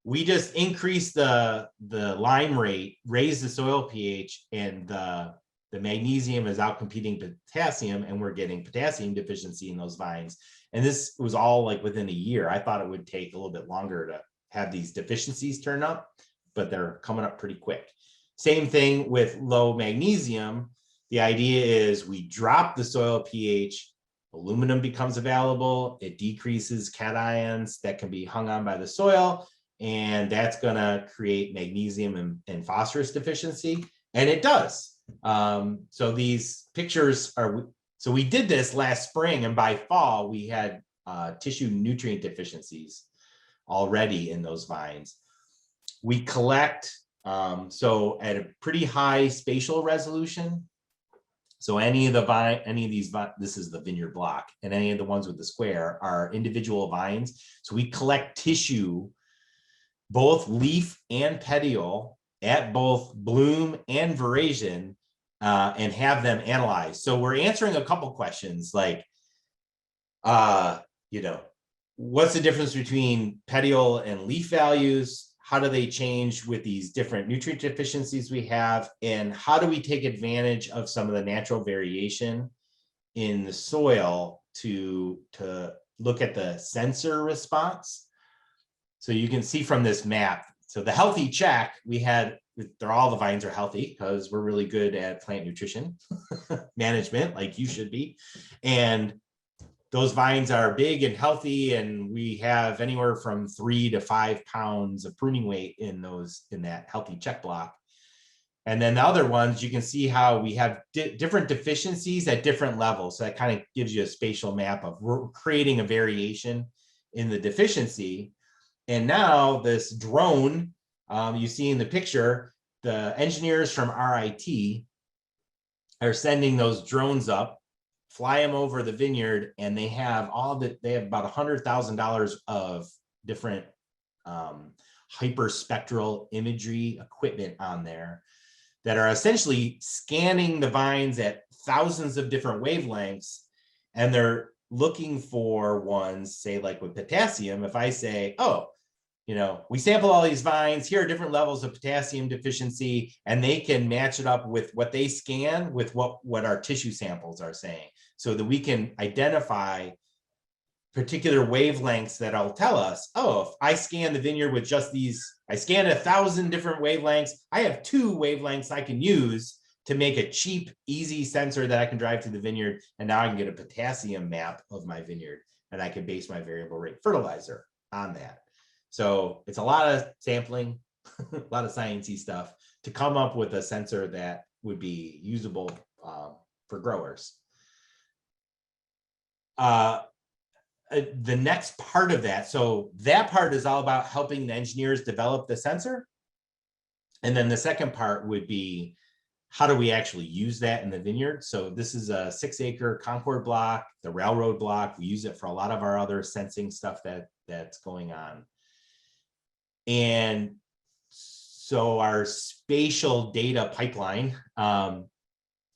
We just increased the lime rate, raised the soil pH, and the magnesium is out competing potassium, and we're getting potassium deficiency in those vines. And this was all like within a year. I thought it would take a little bit longer to have these deficiencies turn up, but they're coming up pretty quick. Same thing with low magnesium. The idea is we drop the soil pH, aluminum becomes available, it decreases cations that can be hung on by the soil, and that's going to create magnesium and phosphorus deficiency, and it does. So these pictures are, so we did this last spring, and by fall we had tissue nutrient deficiencies already in those vines. We collect, so at a pretty high spatial resolution. So any of these, this is the vineyard block, and any of the ones with the square are individual vines. So we collect tissue, both leaf and petiole, at both bloom and veraison, and have them analyzed. So we're answering a couple questions like, you know, what's the difference between petiole and leaf values? How do they change with these different nutrient deficiencies we have? And how do we take advantage of some of the natural variation in the soil to look at the sensor response? So you can see from this map, so the healthy check, we had, all the vines are healthy because we're really good at plant nutrition management, like you should be. And those vines are big and healthy, and we have anywhere from 3 to 5 pounds of pruning weight in that healthy check block. And then the other ones, you can see how we have different deficiencies at different levels. So that kind of gives you a spatial map of, we're creating a variation in the deficiency. And now this drone, you see in the picture, the engineers from RIT are sending those drones up, fly them over the vineyard, and they have they have about $100,000 of different hyperspectral imagery equipment on there that are essentially scanning the vines at thousands of different wavelengths, and they're looking for ones, say like with potassium. If I say, oh, you know, we sample all these vines, here are different levels of potassium deficiency, and they can match it up with what they scan with what our tissue samples are saying, so that we can identify particular wavelengths that'll tell us, oh, if I scan the vineyard with just these, I scan 1,000 different wavelengths, I have 2 wavelengths I can use to make a cheap, easy sensor that I can drive to the vineyard, and now I can get a potassium map of my vineyard, and I can base my variable rate fertilizer on that. So it's a lot of sampling, a lot of sciencey stuff to come up with a sensor that would be usable for growers. The next part of that, so that part is all about helping the engineers develop the sensor. And then the second part would be, how do we actually use that in the vineyard? So this is a 6-acre Concord block, the railroad block. We use it for a lot of our other sensing stuff that's going on. And so our spatial data pipeline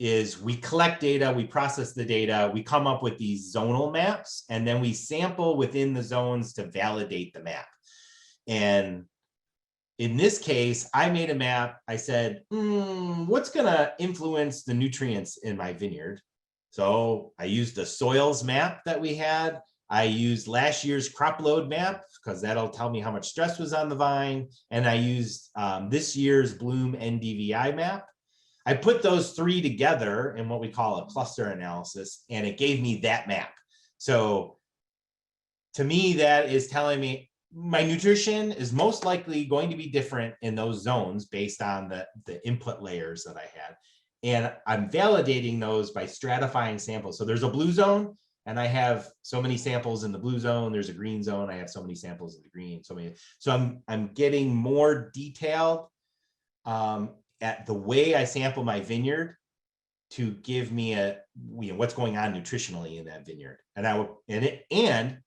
is, we collect data, we process the data, we come up with these zonal maps, and then we sample within the zones to validate the map. And in this case, I made a map. I said, what's going to influence the nutrients in my vineyard? So I used the soils map that we had. I used last year's crop load map, because that'll tell me how much stress was on the vine. And I used this year's bloom NDVI map. I put those 3 together in what we call a cluster analysis, and it gave me that map. So to me, that is telling me my nutrition is most likely going to be different in those zones based on the input layers that I had. And I'm validating those by stratifying samples. So there's a blue zone, and I have so many samples in the blue zone. There's a green zone. I have so many samples in the green. So I'm getting more detailed at the way I sample my vineyard to give me what's going on nutritionally in that vineyard. And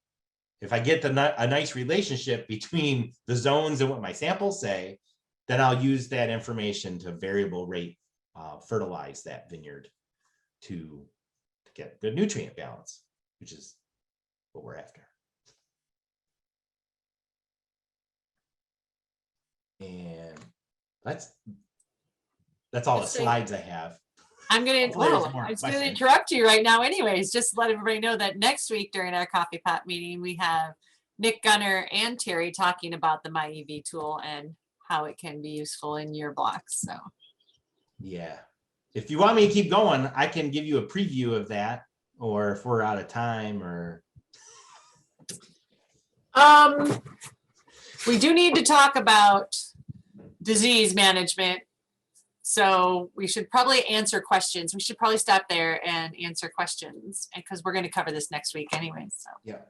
if if I get a nice relationship between the zones and what my samples say, then I'll use that information to variable rate fertilize that vineyard to get good nutrient balance, which is what we're after. And that's all the slides I have. I'm going Hopefully there's to, more I'm just going to questions. interrupt you right now anyways, just let everybody know that next week during our coffee pot meeting, we have Nick Gunner and Terry talking about the MyEV tool and how it can be useful in your blocks. So Yeah. If you want me to keep going, I can give you a preview of that, or if we're out of time, or. we do need to talk about disease management. So we should probably answer questions. We should probably stop there and answer questions because we're going to cover this next week anyway. So Yeah.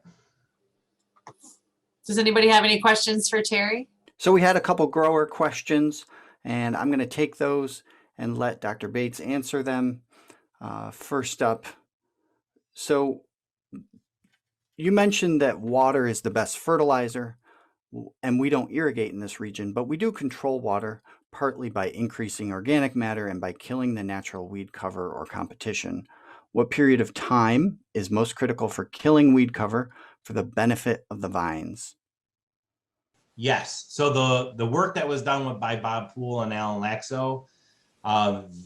Does anybody have any questions for Terry? So we had a couple grower questions, and I'm going to take those and let Dr. Bates answer them. First up, so you mentioned that water is the best fertilizer, and we don't irrigate in this region, but we do control water partly by increasing organic matter and by killing the natural weed cover or competition. What period of time is most critical for killing weed cover for the benefit of the vines? Yes. So the work that was done by Bob Poole and Alan Laxo,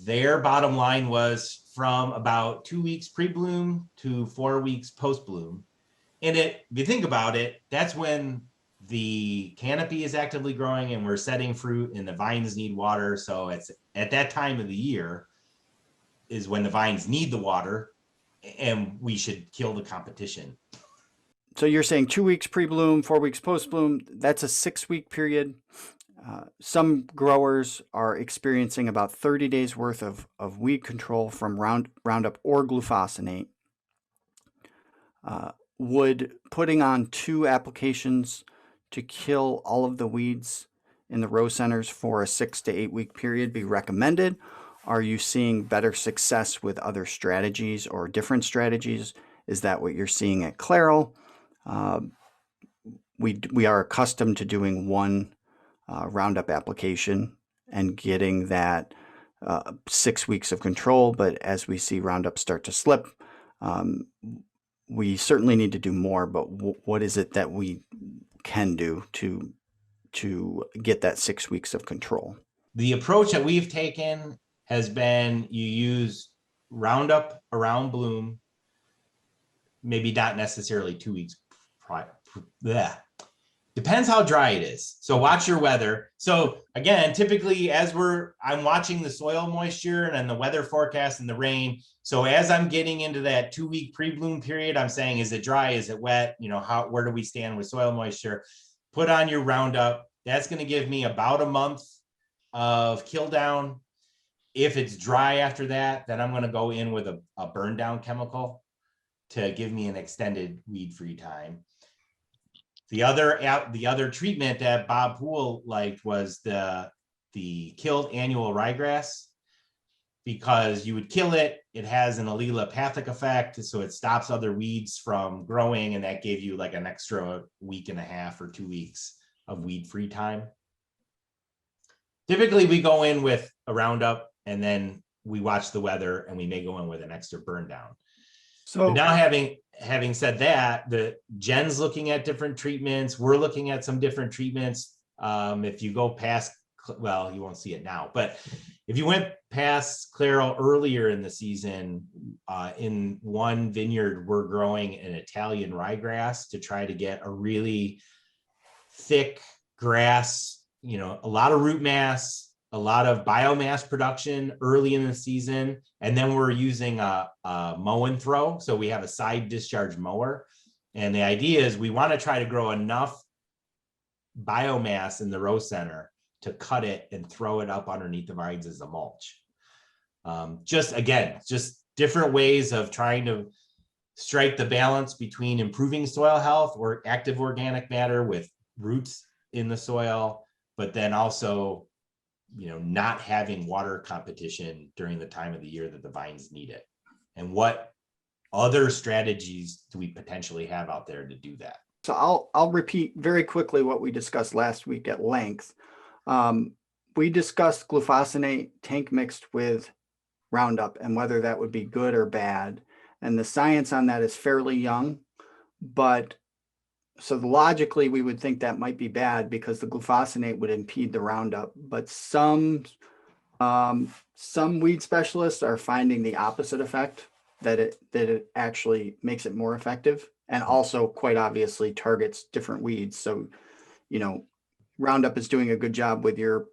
their bottom line was from about 2 weeks pre-bloom to 4 weeks post-bloom. And if you think about it, that's when the canopy is actively growing and we're setting fruit and the vines need water. So it's at that time of the year is when the vines need the water, and we should kill the competition. So you're saying 2 weeks pre-bloom, 4 weeks post-bloom. That's a 6-week period. Some growers are experiencing about 30 days worth of weed control from Roundup or glufosinate. Would putting on 2 applications to kill all of the weeds in the row centers for a 6 to 8 week period be recommended? Are you seeing better success with other strategies or different strategies? Is that what you're seeing at Clairol? We are accustomed to doing 1 Roundup application and getting that 6 weeks of control, but as we see Roundup start to slip, we certainly need to do more. But what is it that we can do to get that 6 weeks of control? The approach that we've taken has been you use Roundup around bloom, maybe not necessarily 2 weeks prior. Depends how dry it is. So watch your weather. So again, typically I'm watching the soil moisture and then the weather forecast and the rain. So as I'm getting into that 2 week pre-bloom period, I'm saying, is it dry? Is it wet? You know, where do we stand with soil moisture? Put on your Roundup. That's going to give me about a month of kill down. If it's dry after that, then I'm going to go in with a burn down chemical to give me an extended weed free time. The other treatment that Bob Poole liked was the killed annual ryegrass, because you would kill it. It has an allelopathic effect, so it stops other weeds from growing, and that gave you like an extra week and a half or 2 weeks of weed free time. Typically, we go in with a Roundup, and then we watch the weather, and we may go in with an extra burn down. So now having said that, the Jen's looking at different treatments. We're looking at some different treatments. If you go past, well, you won't see it now, but if you went past Clairol earlier in the season, in one vineyard, we're growing an Italian ryegrass to try to get a really thick grass, you know, a lot of root mass, a lot of biomass production early in the season. And then we're using a mow and throw. So we have a side discharge mower. And the idea is we want to try to grow enough biomass in the row center to cut it and throw it up underneath the vines as a mulch. Just different ways of trying to strike the balance between improving soil health or active organic matter with roots in the soil, but then also, you know, not having water competition during the time of the year that the vines need it. And what other strategies do we potentially have out there to do that? So I'll repeat very quickly what we discussed last week at length. We discussed glufosinate tank mixed with Roundup and whether that would be good or bad. And the science on that is fairly young, but so logically we would think that might be bad because the glufosinate would impede the Roundup. But some weed specialists are finding the opposite effect, that it actually makes it more effective, and also quite obviously targets different weeds. So, you know, Roundup is doing a good job with your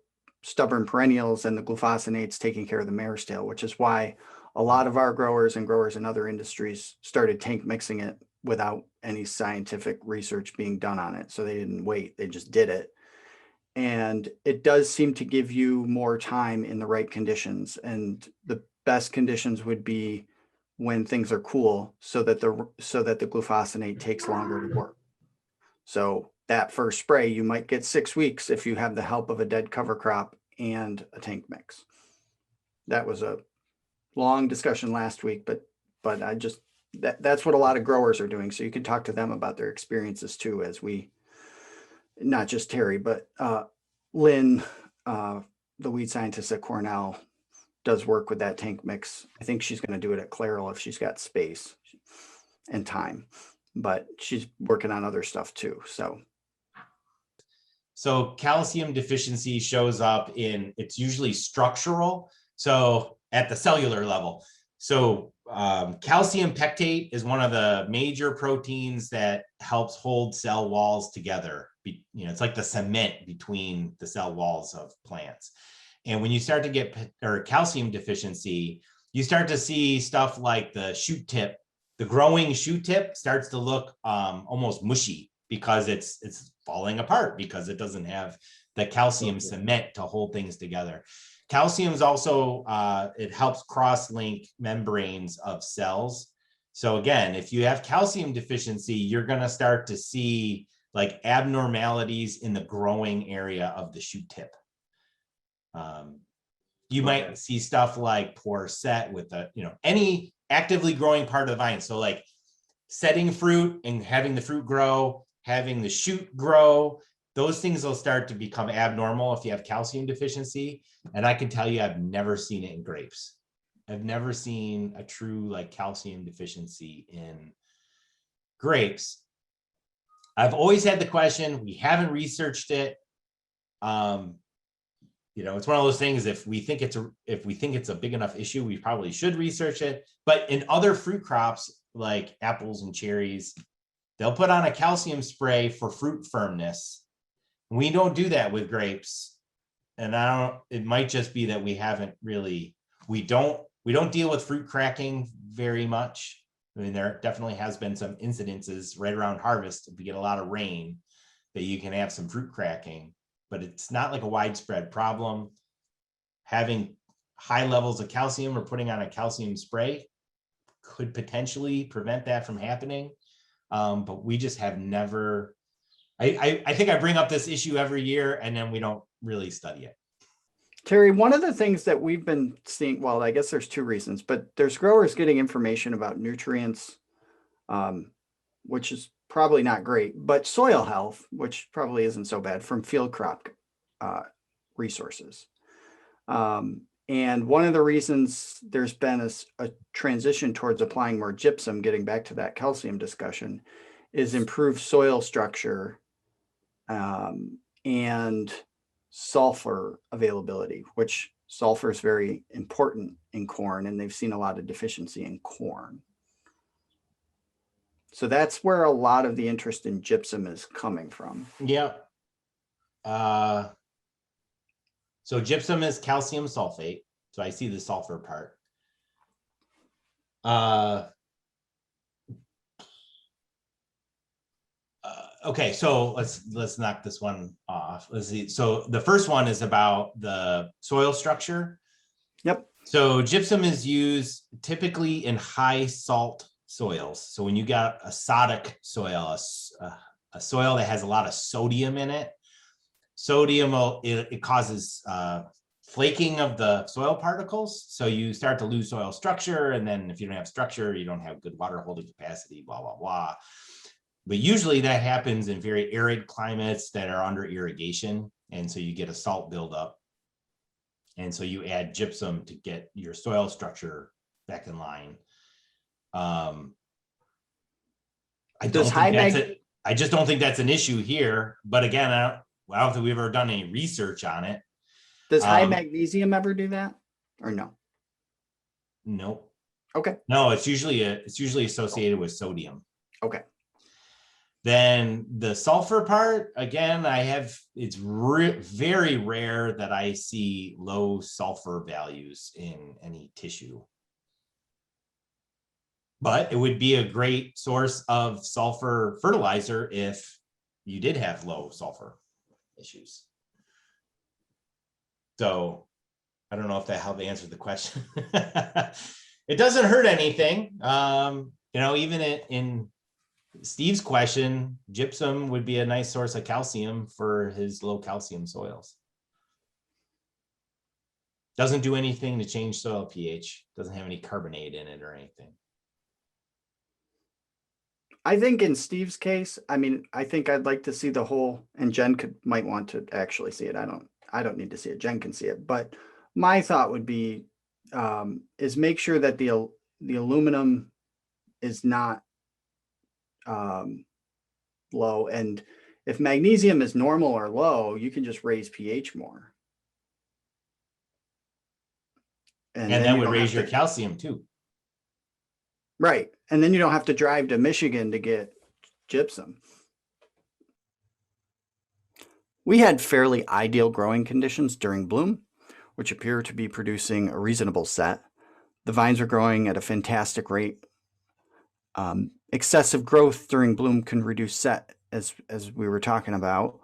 stubborn perennials, and the glufosinate taking care of the mare's tail, which is why a lot of our growers and growers in other industries started tank mixing it without any scientific research being done on it. So they didn't wait, they just did it. And it does seem to give you more time in the right conditions. And the best conditions would be when things are cool, so that the glufosinate takes longer to work. So that first spray, you might get 6 weeks if you have the help of a dead cover crop and a tank mix. That was a long discussion last week, but I just, that's what a lot of growers are doing. So you can talk to them about their experiences too, as we, not just Terry, but Lynn, the weed scientist at Cornell, does work with that tank mix. I think she's going to do it at Clairol if she's got space and time, but she's working on other stuff too. So calcium deficiency shows up in, it's usually structural, so at the cellular level. So calcium pectate is one of the major proteins that helps hold cell walls together. You know, it's like the cement between the cell walls of plants. And when you start to get calcium deficiency, you start to see stuff like the shoot tip, the growing shoot tip starts to look almost mushy because it's falling apart because it doesn't have the calcium cement to hold things together. Calcium is also, it helps cross-link membranes of cells. So again, if you have calcium deficiency, you're going to start to see like abnormalities in the growing area of the shoot tip. You might see stuff like poor set with the, you know, any actively growing part of the vine. So like setting fruit and having the fruit grow, having the shoot grow, those things will start to become abnormal if you have calcium deficiency. And I can tell you, I've never seen it in grapes. I've never seen a true like calcium deficiency in grapes. I've always had the question, we haven't researched it. You know, it's one of those things, if we think it's a big enough issue, we probably should research it. But in other fruit crops like apples and cherries, they'll put on a calcium spray for fruit firmness. We don't do that with grapes. And it might just be that we haven't really, we don't deal with fruit cracking very much. I mean, there definitely has been some incidences right around harvest. If we get a lot of rain, that you can have some fruit cracking, but it's not like a widespread problem. Having high levels of calcium or putting on a calcium spray could potentially prevent that from happening. But we just have never, I think I bring up this issue every year and then we don't really study it. Terry, one of the things that we've been seeing, well, I guess there's two reasons, but there's growers getting information about nutrients, which is probably not great, but soil health, which probably isn't so bad, from field crop resources. And one of the reasons there's been a transition towards applying more gypsum, getting back to that calcium discussion, is improved soil structure and sulfur availability, which sulfur is very important in corn, and they've seen a lot of deficiency in corn. So that's where a lot of the interest in gypsum is coming from. Yeah. So gypsum is calcium sulfate. So I see the sulfur part. Okay, so let's knock this one off. Let's see. So the first one is about the soil structure. Yep. So gypsum is used typically in high salt soils. So when you got a sodic soil, a soil that has a lot of sodium in it, sodium it causes flaking of the soil particles. So you start to lose soil structure, and then if you don't have structure, you don't have good water holding capacity, blah, blah, blah. But usually that happens in very arid climates that are under irrigation. And so you get a salt buildup. And so you add gypsum to get your soil structure back in line. I just don't think that's an issue here. But again, I don't think we've ever done any research on it. Does high magnesium ever do that or no? Nope. Okay. No, it's usually associated with sodium. Okay. Then the sulfur part, again, it's very rare that I see low sulfur values in any tissue. But it would be a great source of sulfur fertilizer if you did have low sulfur issues. So I don't know if that helped answer the question. It doesn't hurt anything. Even in Steve's question, gypsum would be a nice source of calcium for his low calcium soils. Doesn't do anything to change soil pH. Doesn't have any carbonate in it or anything. I think in Steve's case, I think I'd like to see the whole, and Jen might want to actually see it. I don't need to see it. Jen can see it. But my thought would be is make sure that the aluminum is not low, and if magnesium is normal or low, you can just raise pH more, and that would raise your calcium too. Right, and then you don't have to drive to Michigan to get gypsum. We had fairly ideal growing conditions during bloom, which appear to be producing a reasonable set. The vines are growing at a fantastic rate. Excessive growth during bloom can reduce set, as we were talking about.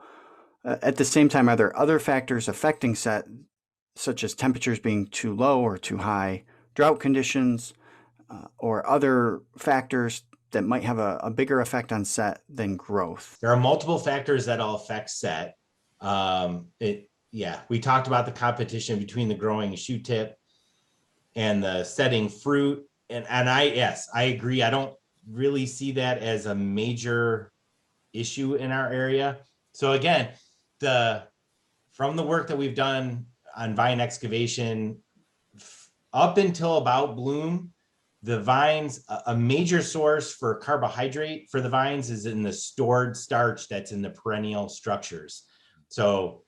At the same time, are there other factors affecting set, such as temperatures being too low or too high, drought conditions, or other factors that might have a bigger effect on set than growth? There are multiple factors that all affect set. We talked about the competition between the growing shoot tip and the setting fruit. And I agree. I don't really see that as a major issue in our area. So again, from the work that we've done on vine excavation up until about bloom, the vines, a major source for carbohydrate for the vines is in the stored starch that's in the perennial structures. So,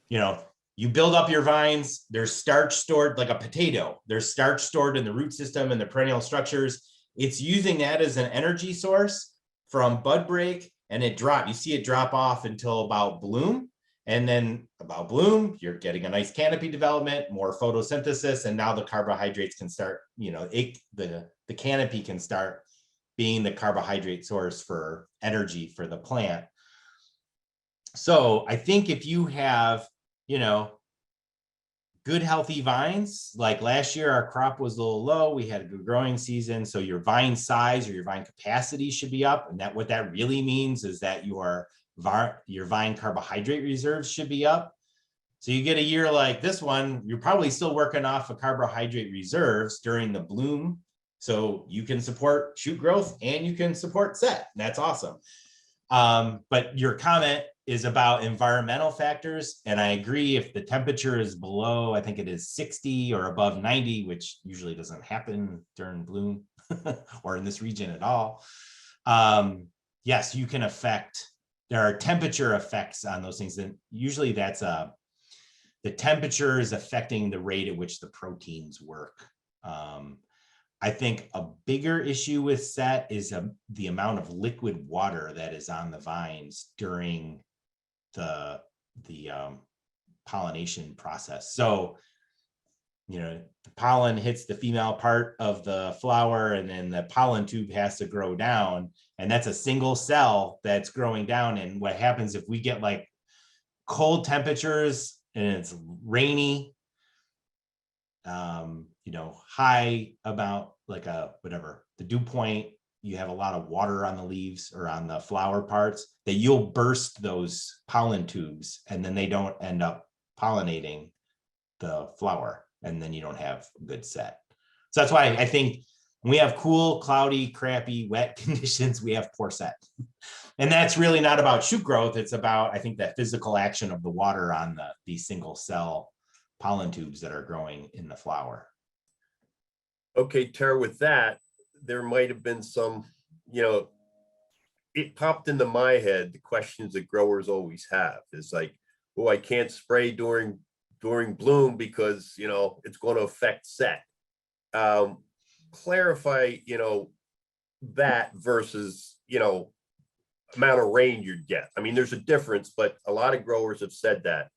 you build up your vines, there's starch stored like a potato. There's starch stored in the root system and the perennial structures. It's using that as an energy source from bud break, and you see it drop off until about bloom. And then about bloom, you're getting a nice canopy development, more photosynthesis, and now the carbohydrates can start, the canopy can start being the carbohydrate source for energy for the plant. So I think if you have, good healthy vines, like last year our crop was a little low, we had a good growing season, so your vine size or your vine capacity should be up. And what that really means is that your vine carbohydrate reserves should be up. So you get a year like this one, you're probably still working off of carbohydrate reserves during the bloom. So you can support shoot growth and you can support set. That's awesome. But your comment is about environmental factors. And I agree, if the temperature is below, I think it is 60 or above 90, which usually doesn't happen during bloom or in this region at all. Yes, you can there are temperature effects on those things. And usually that's the temperature is affecting the rate at which the proteins work. I think a bigger issue with set is the amount of liquid water that is on the vines during the pollination process. So, the pollen hits the female part of the flower, and then the pollen tube has to grow down, and that's a single cell that's growing down. And what happens if we get like cold temperatures and it's rainy, high about like the dew point, you have a lot of water on the leaves or on the flower parts, that you'll burst those pollen tubes, and then they don't end up pollinating the flower, and then you don't have good set. So that's why I think When we have cool, cloudy, crappy, wet conditions, we have poor set. And that's really not about shoot growth. It's about, I think, that physical action of the water on these single cell pollen tubes that are growing in the flower. Okay, Tara, with that, there might have been some, it popped into my head, the questions that growers always have is like, oh, I can't spray during bloom because, it's going to affect set. Clarify, that versus, amount of rain you'd get. I mean, there's a difference, but a lot of growers have said that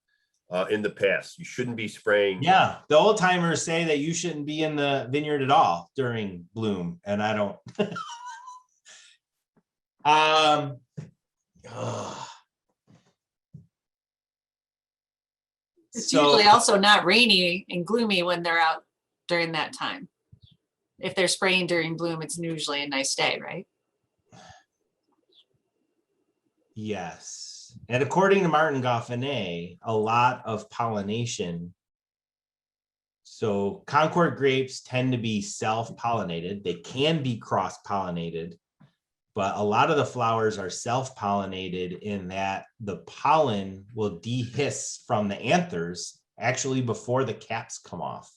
in the past. You shouldn't be spraying. Yeah, the old timers say that you shouldn't be in the vineyard at all during bloom, and I don't. It's usually also not rainy and gloomy when they're out during that time. If they're spraying during bloom, it's usually a nice day, right? Yes. And according to Martin Goffinet, a lot of pollination. So Concord grapes tend to be self-pollinated. They can be cross-pollinated, but a lot of the flowers are self-pollinated in that the pollen will dehiss from the anthers actually before the caps come off.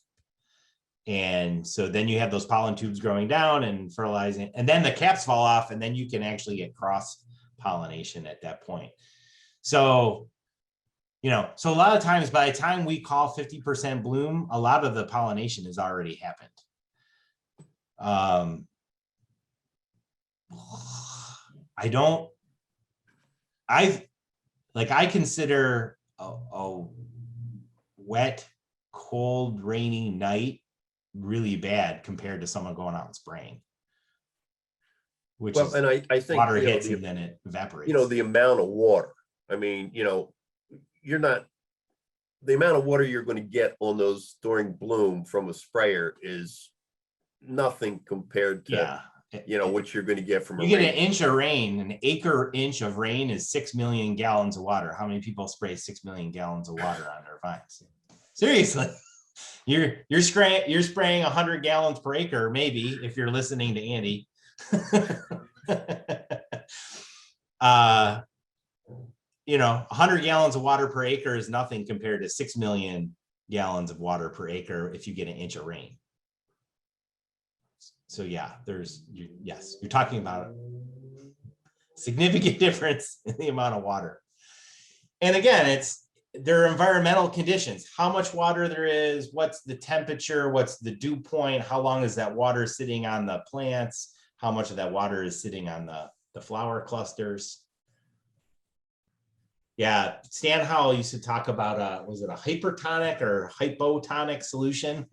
And so then you have those pollen tubes growing down and fertilizing, and then the caps fall off, and then you can actually get cross-pollination at that point. So, so a lot of times by the time we call 50% bloom, a lot of the pollination has already happened. I consider a wet, cold, rainy night really bad compared to someone going out and spraying. Which is, and I think water hits and then it evaporates. The amount of water. I mean, you're not, the amount of water you're going to get on those during bloom from a sprayer is nothing compared to, what you're going to get from you get an inch of rain. An acre inch of rain is 6 million gallons of water. How many people spray 6 million gallons of water on their vines? Seriously. You're spraying 100 gallons per acre, maybe, if you're listening to Andy. 100 gallons of water per acre is nothing compared to 6 million gallons of water per acre if you get an inch of rain. So yeah, you're talking about a significant difference in the amount of water. And again, there are environmental conditions, how much water there is, what's the temperature, what's the dew point, how long is that water sitting on the plants, how much of that water is sitting on the flower clusters. Yeah, Stan Howell used to talk about was it a hypertonic or hypotonic solution?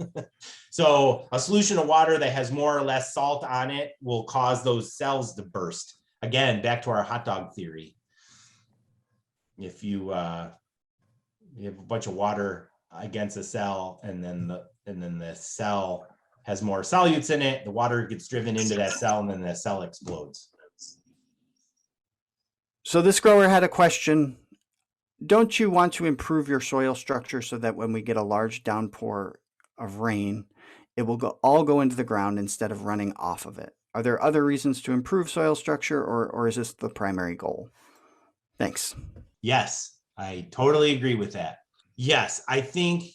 So a solution of water that has more or less salt on it will cause those cells to burst. Again, back to our hot dog theory. If you have a bunch of water against a cell, and then the cell has more solutes in it, the water gets driven into that cell, and then the cell explodes. So this grower had a question. Don't you want to improve your soil structure so that when we get a large downpour of rain, it will all go into the ground instead of running off of it? Are there other reasons to improve soil structure, or is this the primary goal? Thanks. Yes, I totally agree with that. Yes, I think,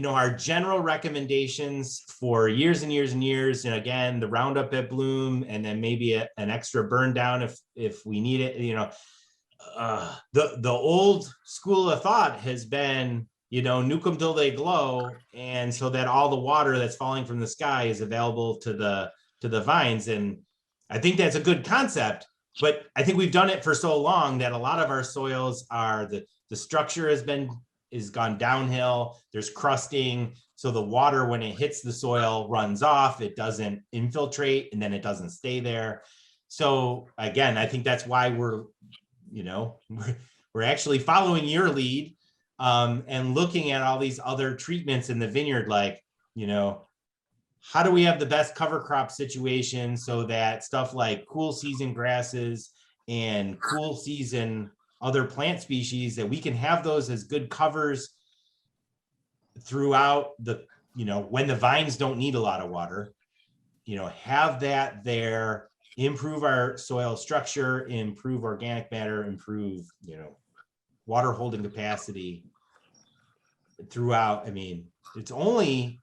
our general recommendations for years and years and years, and again, the Roundup at bloom, and then maybe an extra burn down if we need it, the old school of thought has been, nuke them till they glow, and so that all the water that's falling from the sky is available to the vines. And I think that's a good concept, but I think we've done it for so long that a lot of our soils are the structure has gone downhill. There's crusting, so the water, when it hits the soil, runs off. It doesn't infiltrate, and then it doesn't stay there. So again, I think that's why we're actually following your lead and looking at all these other treatments in the vineyard, like, how do we have the best cover crop situation so that stuff like cool season grasses and cool season other plant species, that we can have those as good covers throughout when the vines don't need a lot of water. have that there, improve our soil structure, improve organic matter, improve, water holding capacity throughout. I mean, it's only,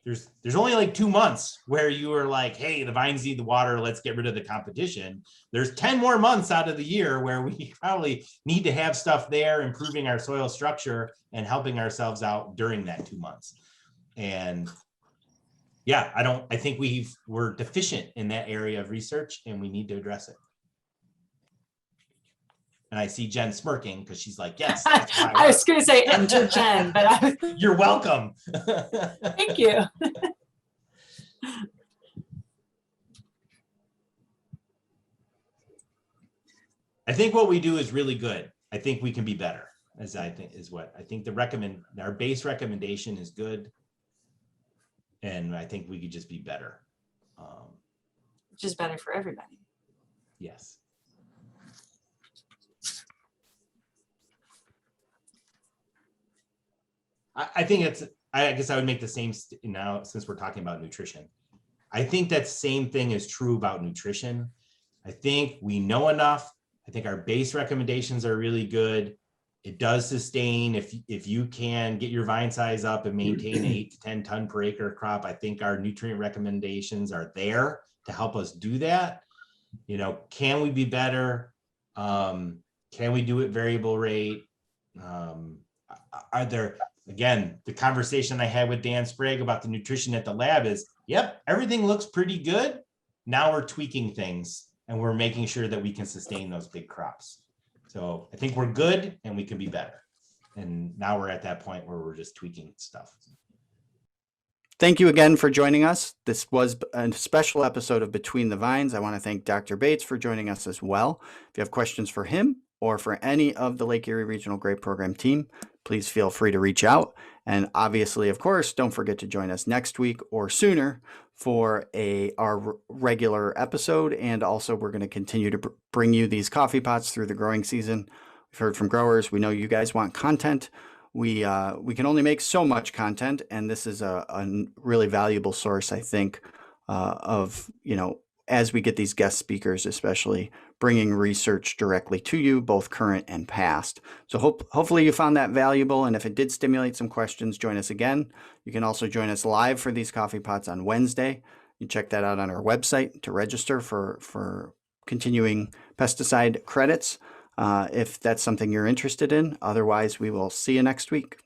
there's only like 2 months where you were like, hey, the vines need the water, let's get rid of the competition. There's 10 more months out of the year where we probably need to have stuff there, improving our soil structure and helping ourselves out during that 2 months. And yeah, I think we're deficient in that area of research, and we need to address it. And I see Jen smirking because she's like, yes, that's what I was going to say enter Jen, but you're welcome. Thank you. I think what we do is really good. I think we can be better, our base recommendation is good. And I think we could just be better. Which is better for everybody. Yes. I think I guess I would make the same now, since we're talking about nutrition. I think that same thing is true about nutrition. I think we know enough. I think our base recommendations are really good. It does sustain if you can get your vine size up and maintain an 8 to 10 ton per acre crop. I think our nutrient recommendations are there to help us do that. Can we be better? Can we do it variable rate? Are there, again, the conversation I had with Dan Sprague about the nutrition at the lab is, yep, everything looks pretty good. Now we're tweaking things and we're making sure that we can sustain those big crops. So I think we're good and we can be better. And now we're at that point where we're just tweaking stuff. Thank you again for joining us. This was a special episode of Between the Vines. I want to thank Dr. Bates for joining us as well. If you have questions for him or for any of the Lake Erie Regional Grape Program team, please feel free to reach out. And obviously, of course, don't forget to join us next week or sooner for our regular episode. And also, we're going to continue to bring you these coffee pots through the growing season. We've heard from growers. We know you guys want content. We can only make so much content, and this is a really valuable source, I think, of, as we get these guest speakers, especially bringing research directly to you, both current and past. So hopefully you found that valuable. And if it did stimulate some questions, join us again. You can also join us live for these coffee pots on Wednesday. You check that out on our website to register for continuing pesticide credits, if that's something you're interested in. Otherwise, we will see you next week.